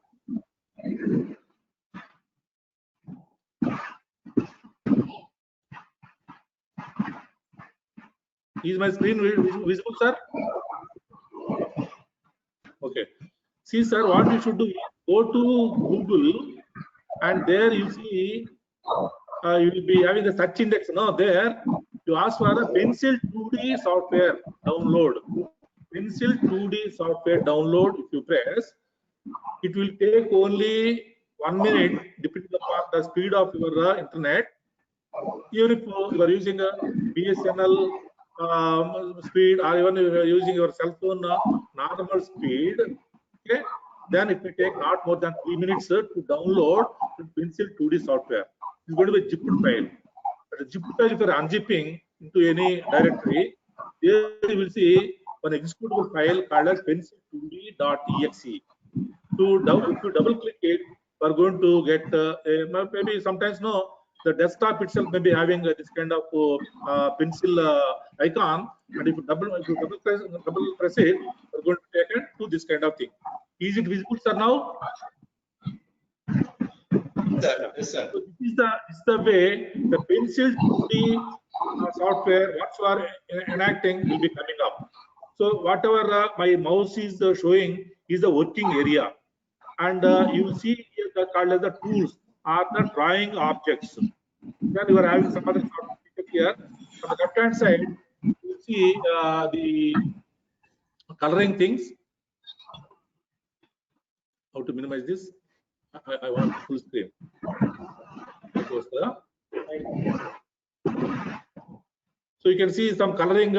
Is my screen visible, sir? Okay. See, sir, what you should do is go to Google, and there you see you will be having the search index. Now there you ask for a Pencil 2D software download. Pencil 2D software download. If you press, it will take only 1 minute, depending upon the speed of your internet. Even if you are using a BSNL speed, or even if you are using your cell phone normal speed, okay, then it will take not more than 3 minutes to download the Pencil 2D software. It's going to be a zipped file. But a zipped file, if you are unzipping into any directory, there you will see an executable file called as pencil2d.exe. If you double click it, we are going to get maybe sometimes no, the desktop itself may be having this kind of pencil icon, and if you double press it, we're going to take it to this kind of thing. Is it visible, sir? Now, Yes, sir. so this is the way the Pencil 2D software, what you are enacting, will be coming up. So whatever my mouse is showing is the working area, and you will see here the called as the tools are the drawing objects. Then you are having some other sort of picture here. On the left hand side, you see the coloring things. How to minimize this? I want full screen. So you can see some coloring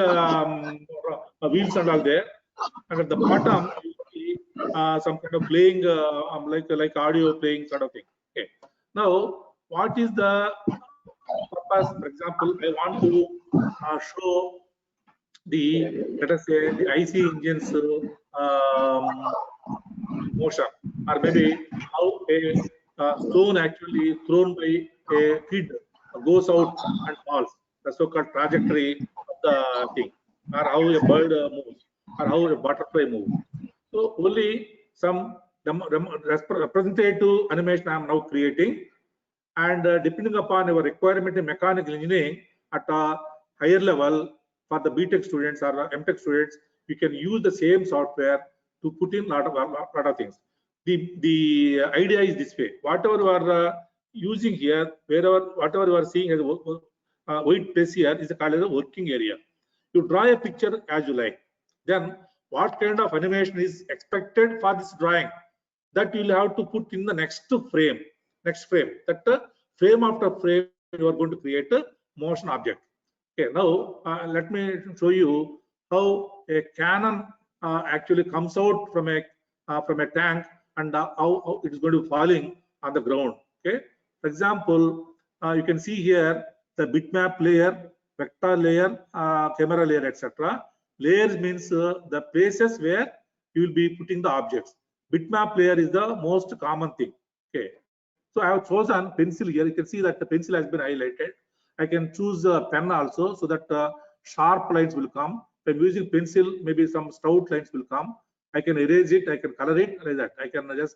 wheels and all there, and at the bottom you see some kind of playing like audio playing sort of thing. Okay. Now, what is the purpose? For example, I want to show the, let us say, the IC engines motion, or maybe how a stone actually thrown by a kid goes out and falls, the so-called trajectory of the thing, or how a bird moves, or how a butterfly moves. So only some representative animation I am now creating, and depending upon your requirement in mechanical engineering at a higher level for the BTech students or MTech students, you can use the same software to put in lot of things. The idea is this way: whatever you are using here, whatever you are seeing as white place here is called as a working area. You draw a picture as you like. Then what kind of animation is expected for this drawing, that you will have to put in the next frame. That frame after frame you are going to create a motion object. Okay, now let me show you how a cannon actually comes out from a tank, and how it is going to be falling on the ground. Okay, for example, you can see here the bitmap layer, vector layer, camera layer, etc. Layers means the places where you will be putting the objects. Bitmap layer is the most common thing. Okay, so I have chosen pencil here. You can see that the pencil has been highlighted. I can choose a pen also, so that sharp lines will come. If I'm using pencil, maybe some stout lines will come. I can erase it, I can color it like that. I can just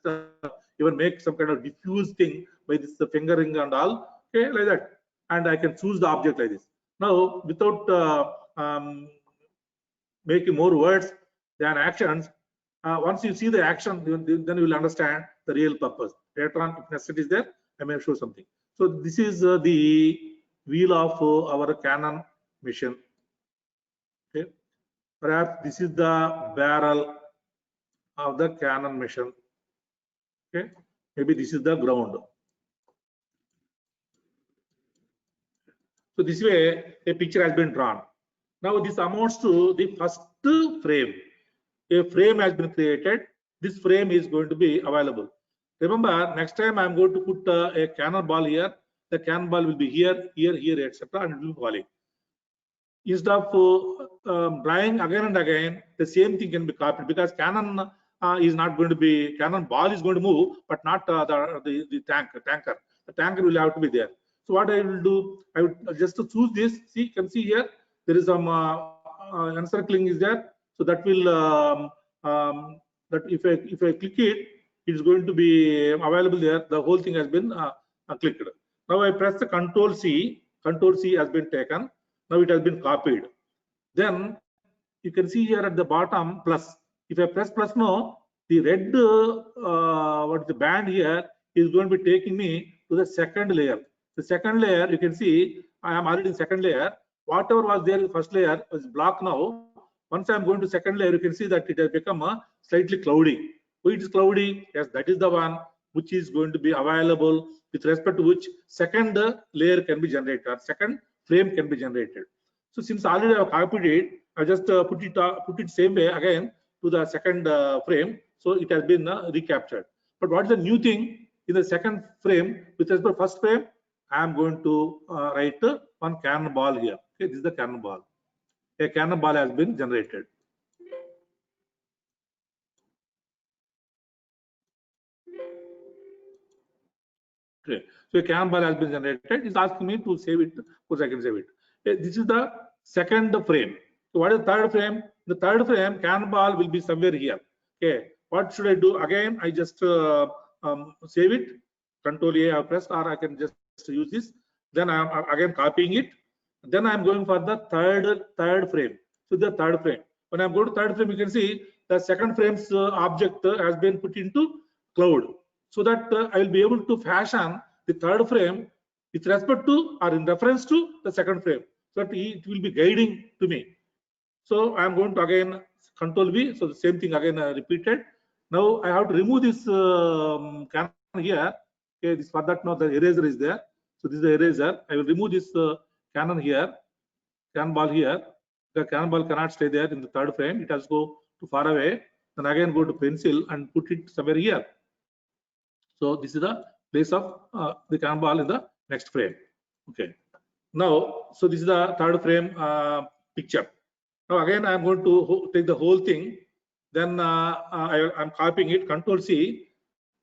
even make some kind of diffuse thing by this fingering and all, okay, like that. And I can choose the object like this. Now, without making more words than actions, once you see the action, then you will understand the real purpose. Later on, if necessity is there, I may show something. So this is the wheel of our Canon mission. Okay, perhaps this is the barrel of the Canon mission. Okay, maybe this is the ground. So this way a picture has been drawn. Now this amounts to the first frame. A frame has been created. This frame is going to be available. Remember, next time I am going to put a cannonball here. The cannonball will be here, here, etc., and it will be falling. Instead of drawing again and again, the same thing can be copied, because cannon is not going to be, cannonball is going to move, but not the tanker. The tanker will have to be there. So what I will do, I would just to choose this. See, you can see here there is some encircling is there. So that will that if I click it, it is going to be available there. The whole thing has been clicked. Now I press the Control C. Control C has been taken. Now it has been copied. Then you can see here at the bottom plus. If I press plus now, the red what is the band here is going to be taking me to the second layer. The second layer, you can see I am already in second layer. Whatever was there in the first layer is blocked now. Once I am going to second layer, you can see that it has become slightly cloudy. Why it is cloudy? Yes, that is the one which is going to be available, with respect to which second layer can be generated, or second frame can be generated. So since already I have copied it, I just put it same way again to the second frame. So it has been recaptured. But what is the new thing in the second frame with respect to first frame? I am going to write one cannonball here. Okay, this is the cannonball. A cannonball has been generated. Okay, so a cannonball has been generated. It's asking me to save it. Of course, I can save it. Okay, this is the second frame. So what is the third frame? The third frame, cannonball will be somewhere here. Okay, what should I do? Again, I just save it. Control A I have pressed, or I can just use this. Then I am again copying it. Then I am going for the third frame. So the third frame. When I am going to third frame, you can see the second frame's object has been put into cloud, so that I will be able to fashion the third frame with respect to or in reference to the second frame, so that it will be guiding to me. So I am going to again Control V. So the same thing again repeated. Now I have to remove this cannon here. Okay, this for that now the eraser is there. So this is the eraser. I will remove this cannon here, cannonball here. The cannonball cannot stay there in the third frame. It has to go to far away. Then again go to pencil and put it somewhere here. So this is the place of the cannonball in the next frame. Okay. Now, so this is the third frame picture. Now again, I am going to take the whole thing. Then I am copying it. Control C.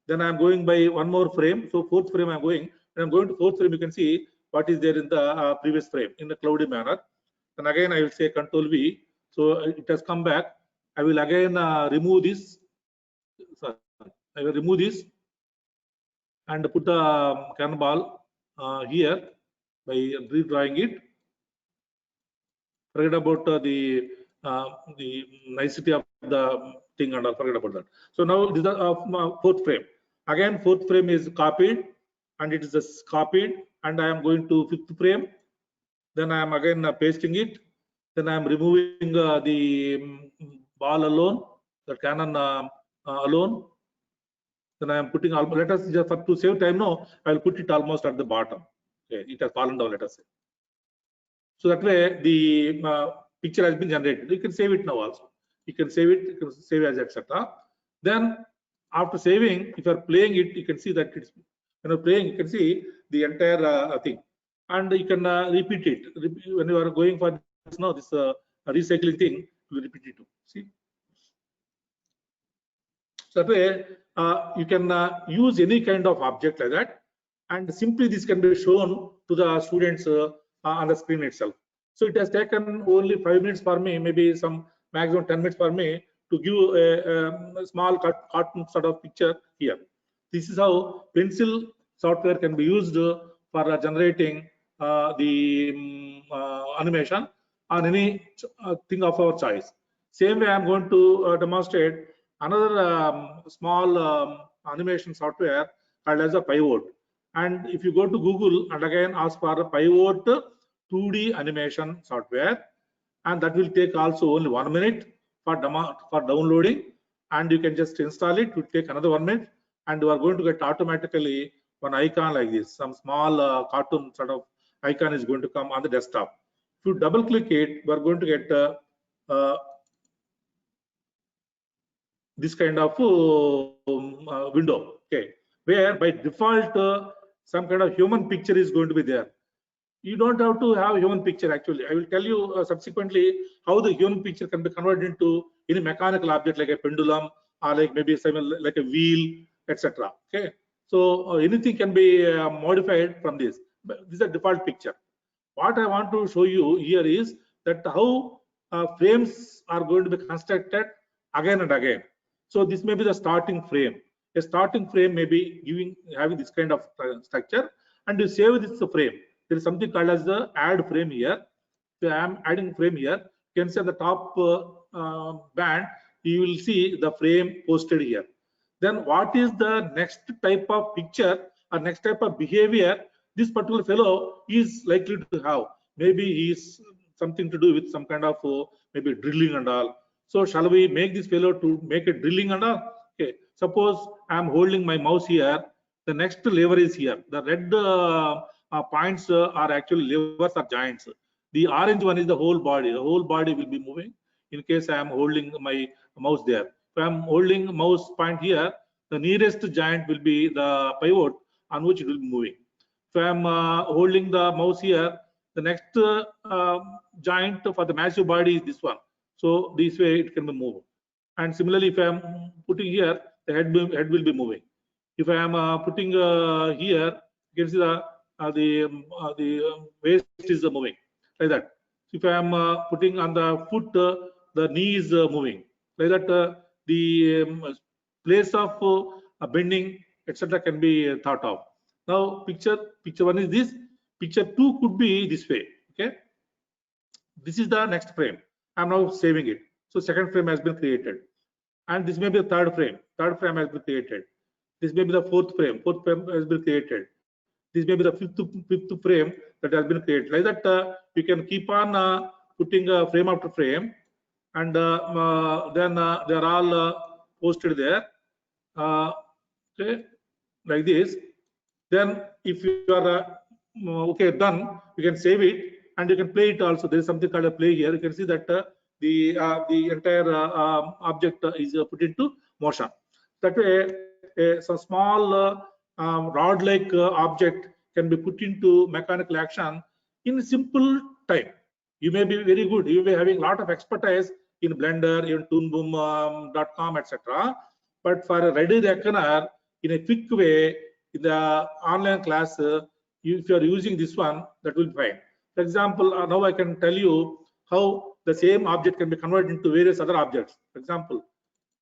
Then I am going by one more frame. So fourth frame I am going. When I am going to fourth frame, you can see what is there in the previous frame in a cloudy manner. Then again I will say Control V. So it has come back. I will again remove this. Sorry, I will remove this and put the cannonball here by redrawing it. Forget about the nicety of the thing and I'll forget about that. So now this is the fourth frame. Again, fourth frame is copied, and it is just copied, and I am going to fifth frame. Then I am again pasting it. Then I am removing the ball alone, the cannon alone. Then I am putting, let us just to save time now, I will put it almost at the bottom. Okay, it has fallen down, let us say. So that way the picture has been generated. You can save it now also. You can save it, you can save as etc. Then after saving, if you are playing it, you can see that it's, when you're playing, you can see the entire thing, and you can repeat it. When you are going for this now, this recycling thing, you repeat it too. See, so that way you can use any kind of object like that, and simply this can be shown to the students on the screen itself. So it has taken only 5 minutes for me, maybe some maximum 10 minutes for me to give a small cartoon sort of picture here. This is how pencil software can be used for generating the animation on any thing of our choice. Same way, I am going to demonstrate another small animation software called as a Pivot. And if you go to Google and again ask for a Pivot 2D animation software, and that will take also only 1 minute for downloading, and you can just install it. It will take another 1 minute, and you are going to get automatically one icon like this. Some small cartoon sort of icon is going to come on the desktop. If you double click it, we are going to get this kind of window, okay, where by default some kind of human picture is going to be there. You don't have to have human picture actually. I will tell you subsequently how the human picture can be converted into any mechanical object like a pendulum or like maybe something like a wheel, etc. Okay, so anything can be modified from this. But this is a default picture. What I want to show you here is that how frames are going to be constructed again and again. So this may be the starting frame. A starting frame may be having this kind of structure, and you save this frame. There is something called as the add frame here. So I am adding frame here. You can see at the top band, you will see the frame posted here. Then what is the next type of picture or next type of behavior this particular fellow is likely to have? Maybe he is something to do with some kind of maybe drilling and all. So shall we make this fellow to make a drilling and all? Okay, suppose I am holding my mouse here. The next lever is here. The red points are actually levers or joints. The orange one is the whole body. The whole body will be moving in case I am holding my mouse there. If I am holding mouse point here, the nearest joint will be the pivot on which it will be moving. If I am holding the mouse here, the next joint for the massive body is this one. So this way it can be moved. And similarly, if I am putting here, the head will be moving. If I am putting here, you can see the waist is moving like that. If I am putting on the foot, the knee is moving like that. The place of bending, etc., can be thought of. Now, picture one is this. Picture two could be this way. Okay, this is the next frame. I'm now saving it. So second frame has been created, and this may be the third frame. Third frame has been created. This may be the fourth frame. Fourth frame has been created. This may be the fifth frame that has been created. Like that, you can keep on putting frame after frame, and then they are all posted there. Okay, like this. Then, if you are okay done, you can save it and you can play it also. There is something called a play here. You can see that the entire object is put into motion. That way, some small rod-like object can be put into mechanical action in simple time. You may be very good. You may be having a lot of expertise in Blender, in toonboom.com, etc. But for a ready reckoner, in a quick way, in the online class, if you are using this one, that will be fine. For example, now I can tell you how the same object can be converted into various other objects. For example,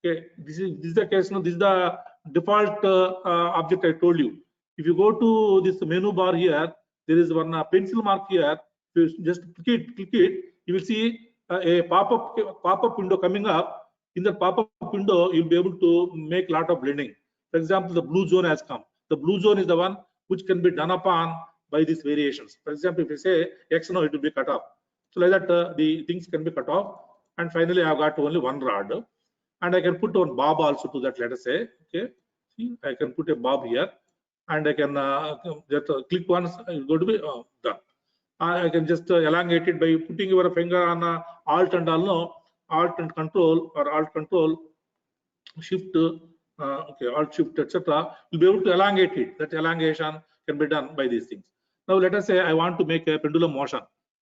okay, this is the case. Now, this is the default object I told you. If you go to this menu bar here, there is one pencil mark here. If you just click it, you will see a pop-up window coming up. In the pop-up window, you'll be able to make a lot of blending. For example, the blue zone has come. The blue zone is the one which can be done upon by these variations. For example, if you say X now, it will be cut off. So like that, the things can be cut off. and finally I've got only one rod, and I can put one bob also to that, let us say. Okay, see, I can put a bob here, and I can just click once, it's going to be done. I can just elongate it by putting your finger on Alt and all, no, Alt and Control, or Alt Control Shift, okay, Alt Shift, etc. You'll be able to elongate it. That elongation can be done by these things. Now let us say I want to make a pendulum motion.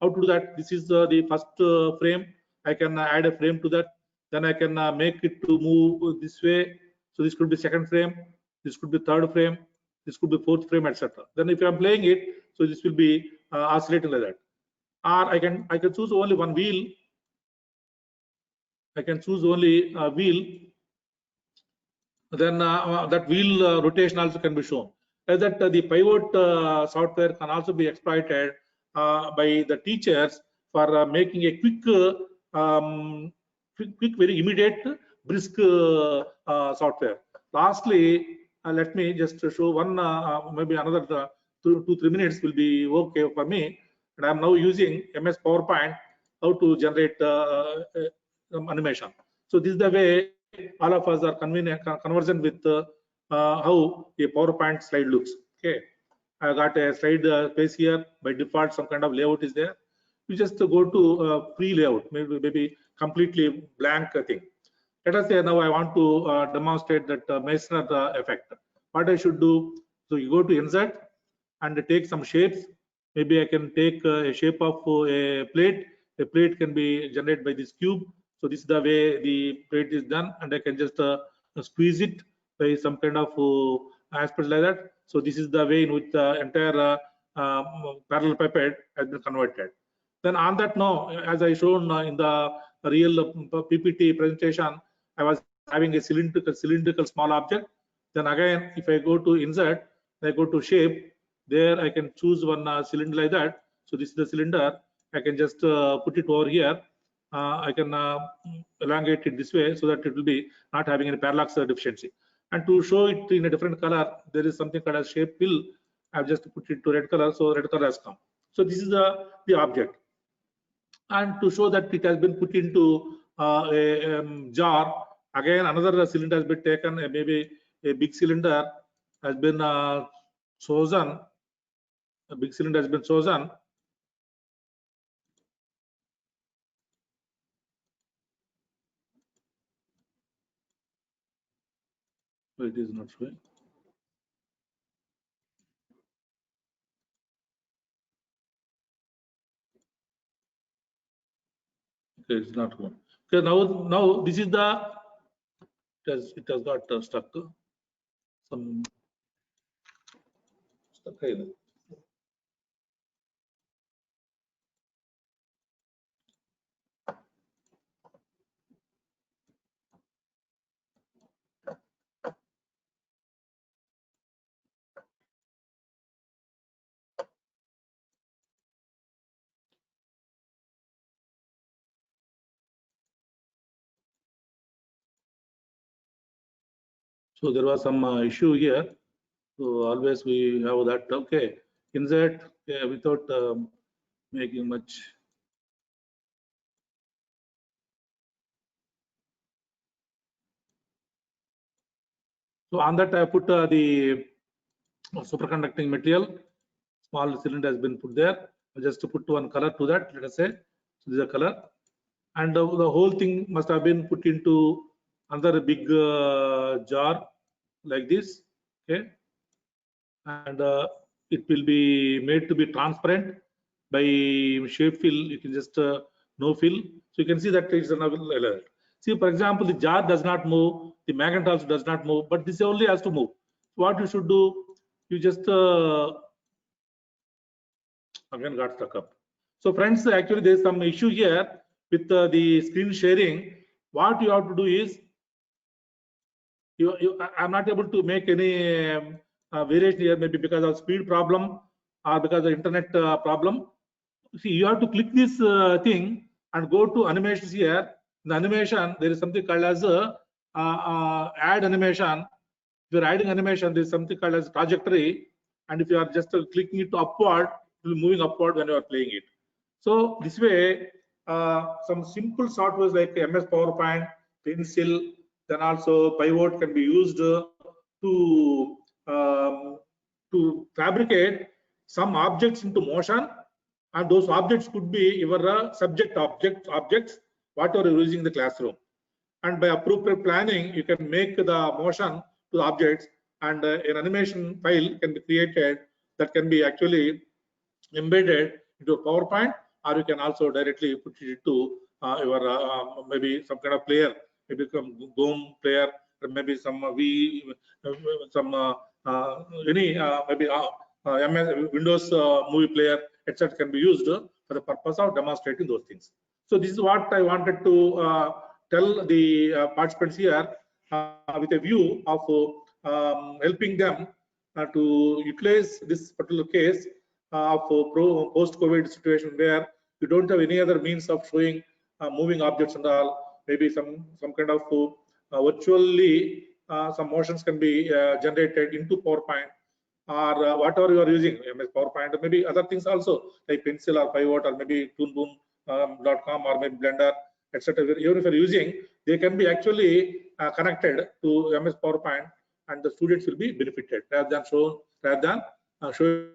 How to do that? This is the first frame. I can add a frame to that. Then I can make it to move this way. So this could be second frame. This could be third frame. This could be fourth frame, etc. Then if I'm playing it, so this will be oscillating like that. Or I can choose only one wheel. I can choose only a wheel. Then that wheel rotation also can be shown. As that the pivot software can also be exploited by the teachers for making a quick, very immediate, brisk software. Lastly, let me just show one, maybe another 2-3 minutes will be okay for me. And I'm now using MS PowerPoint how to generate animation. So this is the way all of us are conversant with how a PowerPoint slide looks. Okay, I got a slide space here. By default, some kind of layout is there. You just go to free layout, maybe completely blank thing. Let us say now I want to demonstrate that Meissner effect. What I should do? So you go to insert and take some shapes. Maybe I can take a shape of a plate. A plate can be generated by this cube. So this is the way the plate is done, and I can just squeeze it by some kind of aspect like that. So this is the way in which the entire parallel pipette has been converted. Then on that now, as I shown in the real PPT presentation, I was having a cylindrical small object. Then again, if I go to insert, I go to shape. There I can choose one cylinder like that. So this is the cylinder. I can just put it over here. I can elongate it this way so that it will be not having any parallax deficiency. And to show it in a different color, there is something called as shape fill. I've just put it to red color, so red color has come. So this is the object. And to show that it has been put into a jar, again another cylinder has been taken, maybe a big cylinder has been chosen. A big cylinder has been chosen. It is not showing. Okay, it's not going. Okay, now this is the it has got stuck. Some stuck. So there was some issue here. So always we have that. Okay, insert without making much. So on that I put the superconducting material. Small cylinder has been put there. Just to put one color to that. Let us say so this is a color, and the whole thing must have been put into another big jar like this. Okay, and it will be made to be transparent by shape fill. You can just no fill, so you can see that it's another layer. See, for example, the jar does not move, the magnet also does not move, but this only has to move. So what you should do, you just again got stuck up. So friends, actually there is some issue here with the screen sharing. What you have to do is I'm not able to make any variation here, maybe because of speed problem or because of internet problem. See, you have to click this thing and go to animations here. In the animation, there is something called as add animation. If you're adding animation, there is something called as trajectory, and if you are just clicking it upward, it will be moving upward when you are playing it. So this way, some simple softwares like MS PowerPoint, Pencil, then also Pivot can be used to fabricate some objects into motion, and those objects could be your subject objects, whatever you're using in the classroom. And by appropriate planning, you can make the motion to the objects, and an animation file can be created that can be actually embedded into a PowerPoint, or you can also directly put it into your maybe some kind of player, maybe some Zoom player, or maybe some any maybe MS Windows movie player, etc. can be used for the purpose of demonstrating those things. So this is what I wanted to tell the participants here with a view of helping them to utilize this particular case of post-COVID situation where you don't have any other means of showing moving objects and all. Maybe some kind of virtually some motions can be generated into PowerPoint, or whatever you are using, MS PowerPoint, or maybe other things also like Pencil or Pivot, or maybe toolboom.com, or maybe Blender, etc. Even if you're using, they can be actually connected to MS PowerPoint, and the students will be benefited rather than showing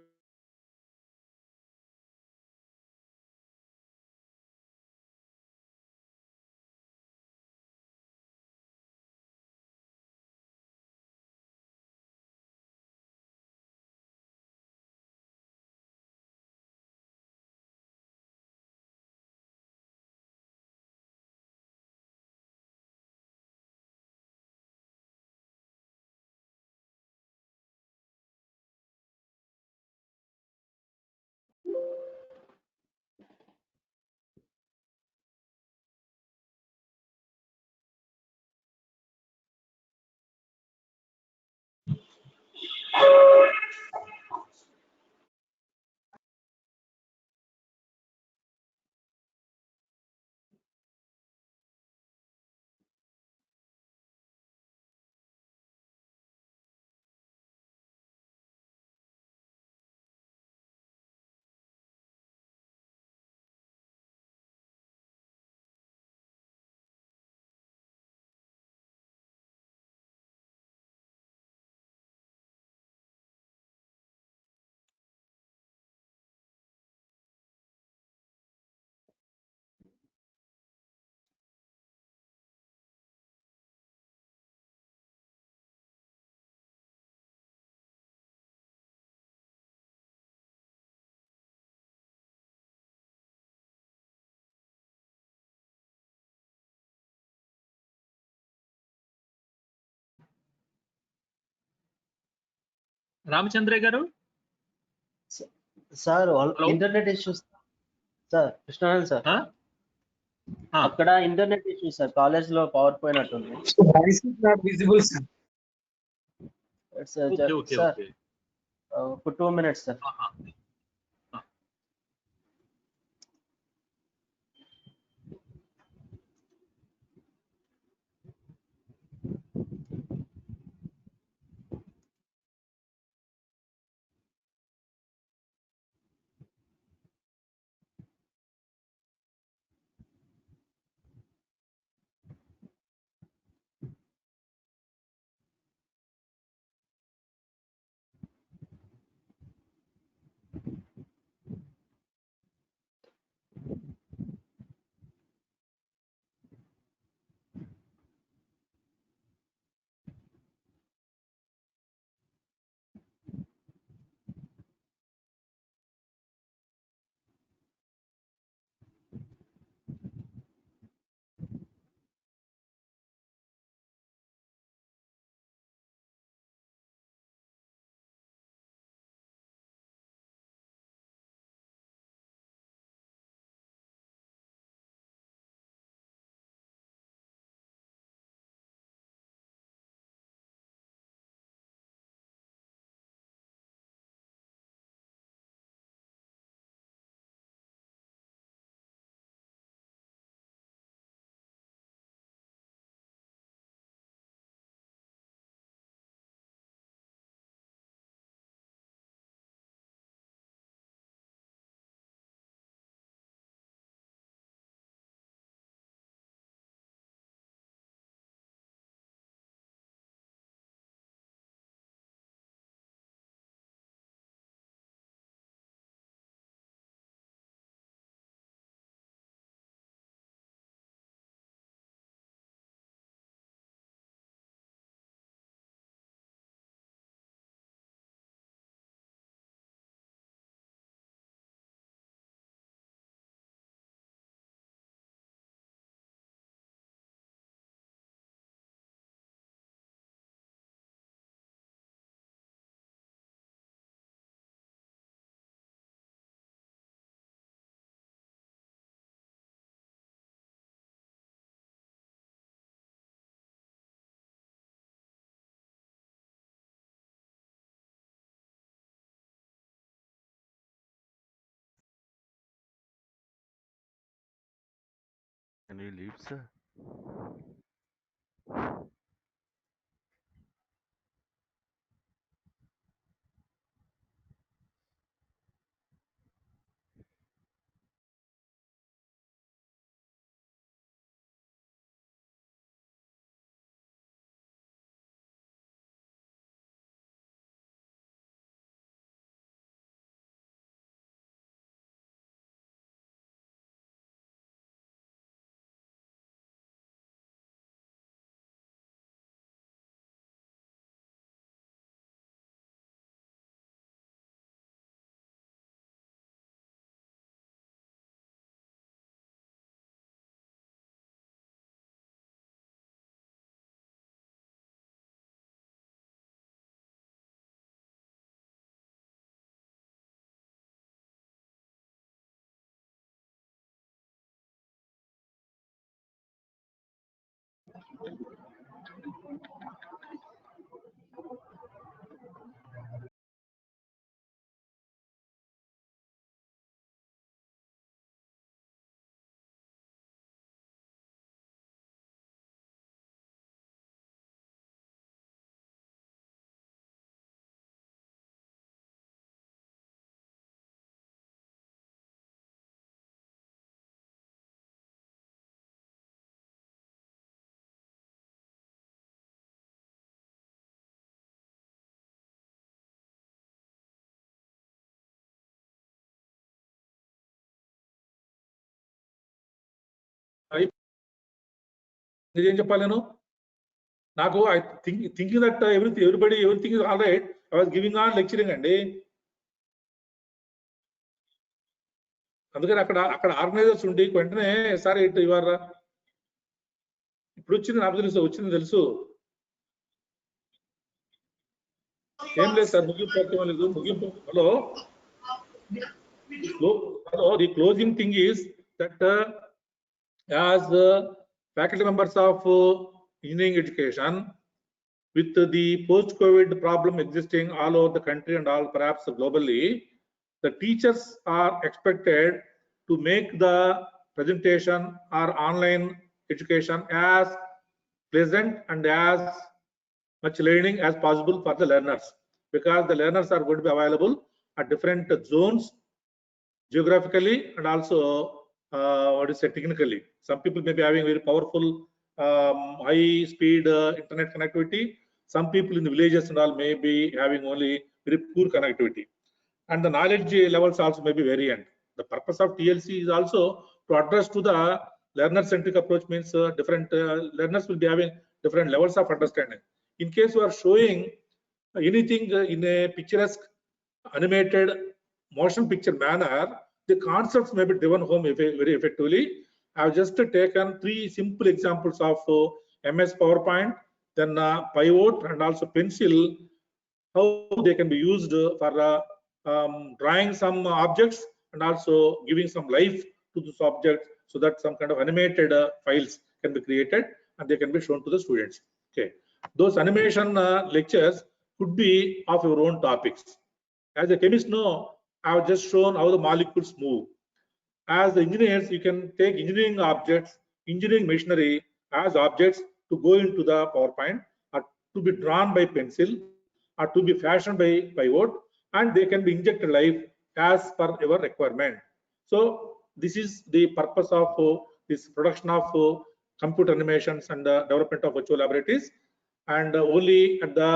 Ramachandra garu? Sir Hello? Internet issues sir Krishnanand sir Huh? అక్కడ internet issues sir college లో power పోయినట్టుంది Voice is not visible, sir. Okay. Sir for 2 minutes sir Can we leave, sir? నిజం చెప్పాలి నేను నాకు I thinking that everything is all right. I was giving on lecturing అండి. అందుకని అక్కడ organisers ఉండి వెంటనే సార్ ఇటు ఇవ్వరా ఇప్పుడు వచ్చింది నాకు తెలుసు, వచ్చింది తెలుసు. ఏం లేదు సార్, ముగింపు లేదు, ముగింపు. Hello the closing thing is that as faculty members of engineering education, with the post-COVID problem existing all over the country and all perhaps globally, the teachers are expected to make the presentation or online education as pleasant and as much learning as possible for the learners, because the learners are going to be available at different zones geographically and also what is it, technically. Some people may be having very powerful high speed internet connectivity. Some people in the villages and all may be having only very poor connectivity, and the knowledge levels also may be variant. The purpose of TLC is also to address to the learner centric approach, means different learners will be having different levels of understanding. In case you are showing anything in a picturesque animated motion picture manner, the concepts may be driven home very effectively. I have just taken 3 simple examples of MS PowerPoint, then Pivot and also Pencil, how they can be used for drawing some objects and also giving some life to this object, so that some kind of animated files can be created and they can be shown to the students. Okay, those animation lectures could be of your own topics. As a chemist, no, I have just shown how the molecules move. As the engineers, you can take engineering objects, engineering machinery as objects to go into the PowerPoint, or to be drawn by pencil, or to be fashioned by Pivot, and they can be injected live as per your requirement. So this is the purpose of this production of computer animations and development of virtual laboratories. And only at the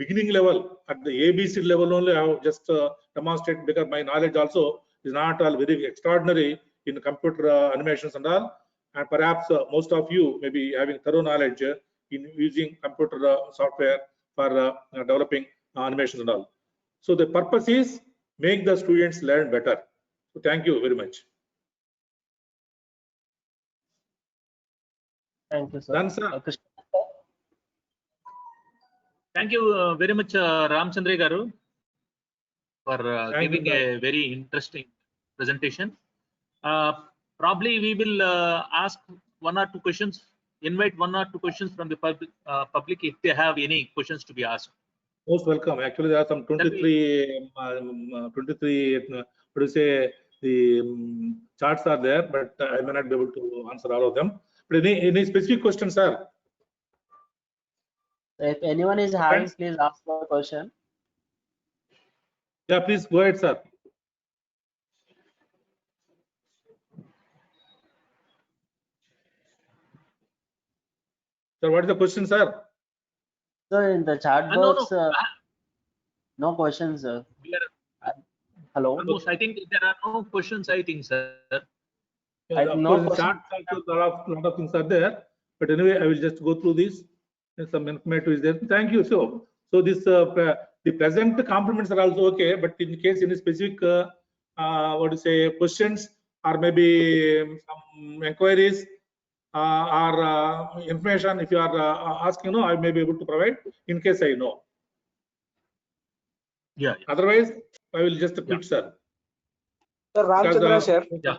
beginning level, at the ABC level only, I have just demonstrated, because my knowledge also is not all very extraordinary in computer animations and all, and perhaps most of you may be having thorough knowledge in using computer software for developing animations and all. So the purpose is make the students learn better. So thank you very much. Thank you, sir. Done, sir. Thank you very much, Ramchandra Garu, for giving a very interesting presentation. Probably we will ask 1 or 2 questions, invite 1 or 2 questions from the public if they have any questions to be asked. Most welcome. Actually, there are some 23, what do you say, the charts are there, but I may not be able to answer all of them. But any specific questions, sir? If anyone is having, please ask the question. Yeah, please go ahead, sir. Sir, what is the question, sir? Sir, in the chat No, box, no questions, sir. We are Hello? almost, I think there are no questions, I think, sir. Yeah, of no course, in question. chart also lot of things are there. But anyway, I will just go through this. Some informative is there. Thank you. So this the present compliments are also okay. But in case any specific what to say questions or maybe some inquiries or information, if you are asking, no, I may be able to provide in case I know. Yeah. Otherwise, I will just quit, sir. Sir Ramchandra, sir. Yeah.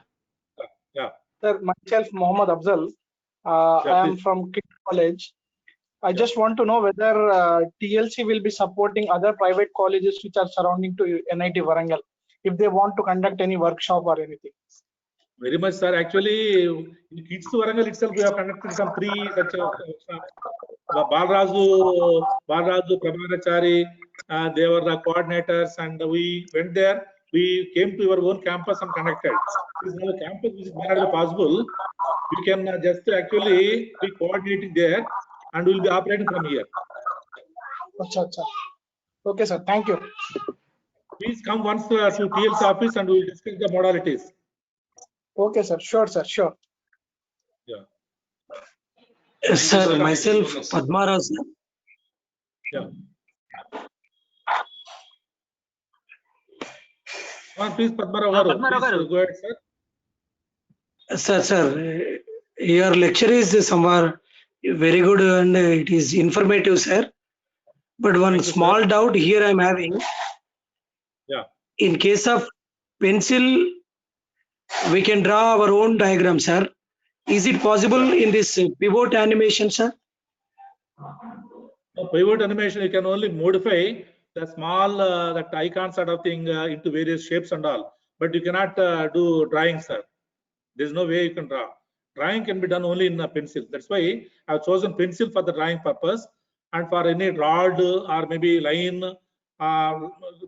Yeah. Sir, myself, Mohammed Afzal. Yeah, I am please. from King College. I just want to know whether TLC will be supporting other private colleges which are surrounding to NIT Warangal if they want to conduct any workshop or anything. Very much, sir. Actually, in Kids Warangal itself, we have conducted some 3 such Balraju, Prabharachari, they were the coordinators, and we went there. We came to your own campus and conducted. This is a campus which may not be possible. We can just actually be coordinating there, and we will be operating from here. Achha. Okay, sir. Thank you. Please come once to TLC office, and we will discuss the modalities. Okay, sir. Sure, sir. Sure. Yeah. Sir, myself, Padmarao, sir. Yeah. Please, Padmarao garu. Please go ahead, sir. Sir, your lecture is somewhere very good and it is informative, sir. But one small doubt here I'm having. Yeah. In case of pencil, we can draw our own diagram, sir. Is it possible in this pivot animation, sir? No, pivot animation, you can only modify the small that icon sort of thing into various shapes and all. But you cannot do drawing, sir. There's no way you can draw. Drawing can be done only in a pencil. That's why I've chosen pencil for the drawing purpose. And for any rod or maybe line,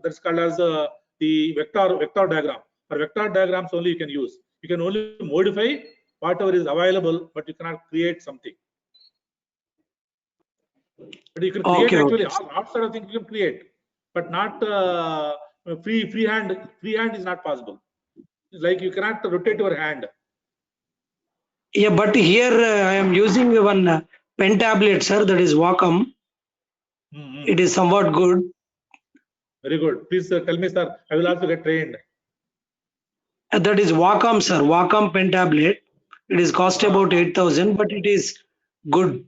that's called as the vector diagram. For vector diagrams only you can use. You can only modify whatever is available, but you cannot create something. But you can create actually all sort of things you can create, but not freehand. Freehand is not possible. Like you cannot rotate your hand. Yeah, but here I am using one pen tablet, sir. That is Wacom. It is somewhat good. Very good. Please tell me, sir. I will also get trained. That is Wacom, sir. Wacom pen tablet. It is cost about 8,000, but it is good.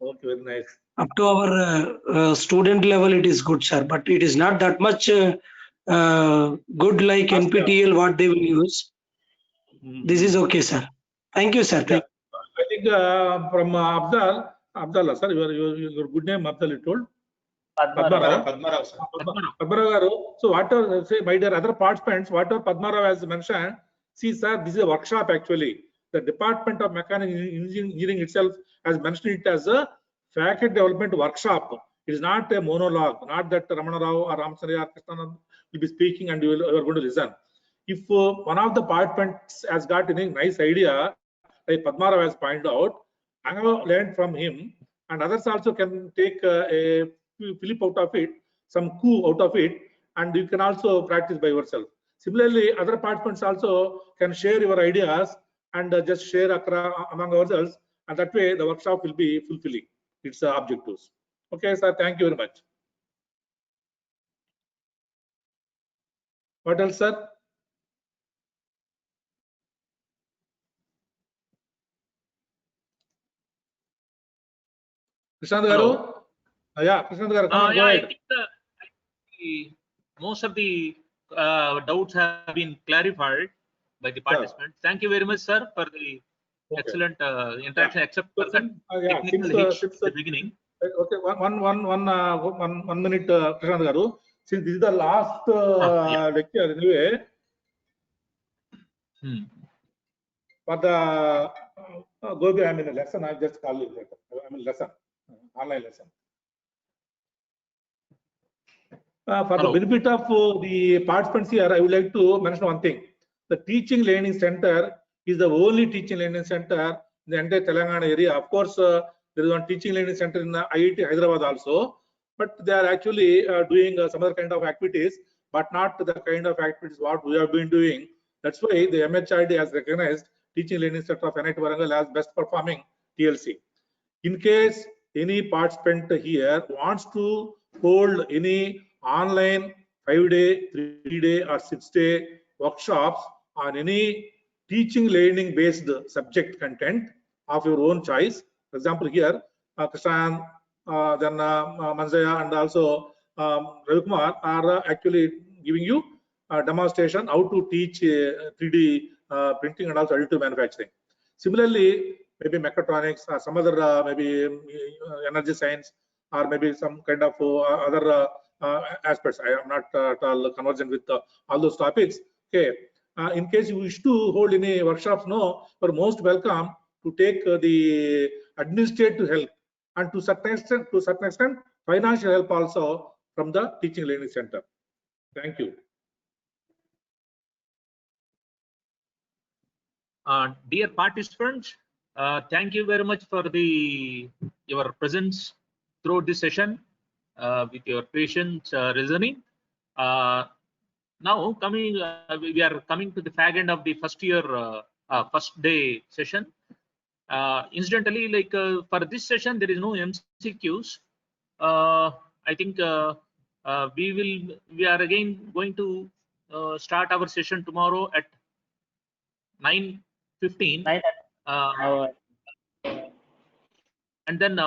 Okay, very nice. Up to our student level, it is good, sir. But it is not that much good like NPTEL what they will use. This is okay, sir. Thank you, sir. Yeah. I think from Abdallah, sir, your good name, Abdal, you told. Padmarao. So whatever, say, my dear other participants, whatever Padmarao has mentioned, see, sir, this is a workshop actually. The Department of Mechanical Engineering itself has mentioned it as a faculty development workshop. It is not a monologue, not that Ramana Rao or Ramchandra or Krishnan will be speaking and you are going to listen. If one of the participants has got any nice idea, like Padmarao has pointed out, I have learned from him, and others also can take a flip out of it, some coup out of it, and you can also practice by yourself. Similarly, other participants also can share your ideas and just share among ourselves, and that way the workshop will be fulfilling its objectives. Okay, sir, thank you very much. What else, sir? Krishnan garu? Yeah, Krishnan garu, come on, go ahead. I think most of the doubts have been clarified by the participants. Thank you very much, sir, for the excellent interaction, except for that technical hitch at the beginning. Okay, one minute, Krishnan garu. Since this is the last lecture, anyway, For the Gobi, I'm in a lesson. I just call you later. I'm in lesson, online lesson. For the benefit of the participants here, I would like to mention one thing. The Teaching Learning Center is the only teaching learning center in the entire Telangana area. Of course, there is one teaching learning center in IIT Hyderabad also, but they are actually doing some other kind of activities, but not the kind of activities what we have been doing. That's why the MHRD has recognized Teaching Learning Center of NIT Warangal as best performing TLC. In case any participant here wants to hold any online 5-day, 3-day or 6-day workshops on any teaching learning based subject content of your own choice. For example, here Krishan, then Manzaya and also Ravikumar are actually giving you a demonstration how to teach 3D printing and also additive manufacturing. Similarly, maybe mechatronics or some other maybe energy science or maybe some kind of other aspects. I am not at all conversant with all those topics. Okay. In case you wish to hold any workshops, no, you are most welcome to take the administrative help and to certain extent, financial help also from the Teaching Learning Center. Thank you. Dear participants, thank you very much for your presence throughout this session with your patient listening. Now we are coming to the fag end of the first day session. Incidentally, like for this session, there is no MCQs. I think we are again going to start our session tomorrow at 9:15. And then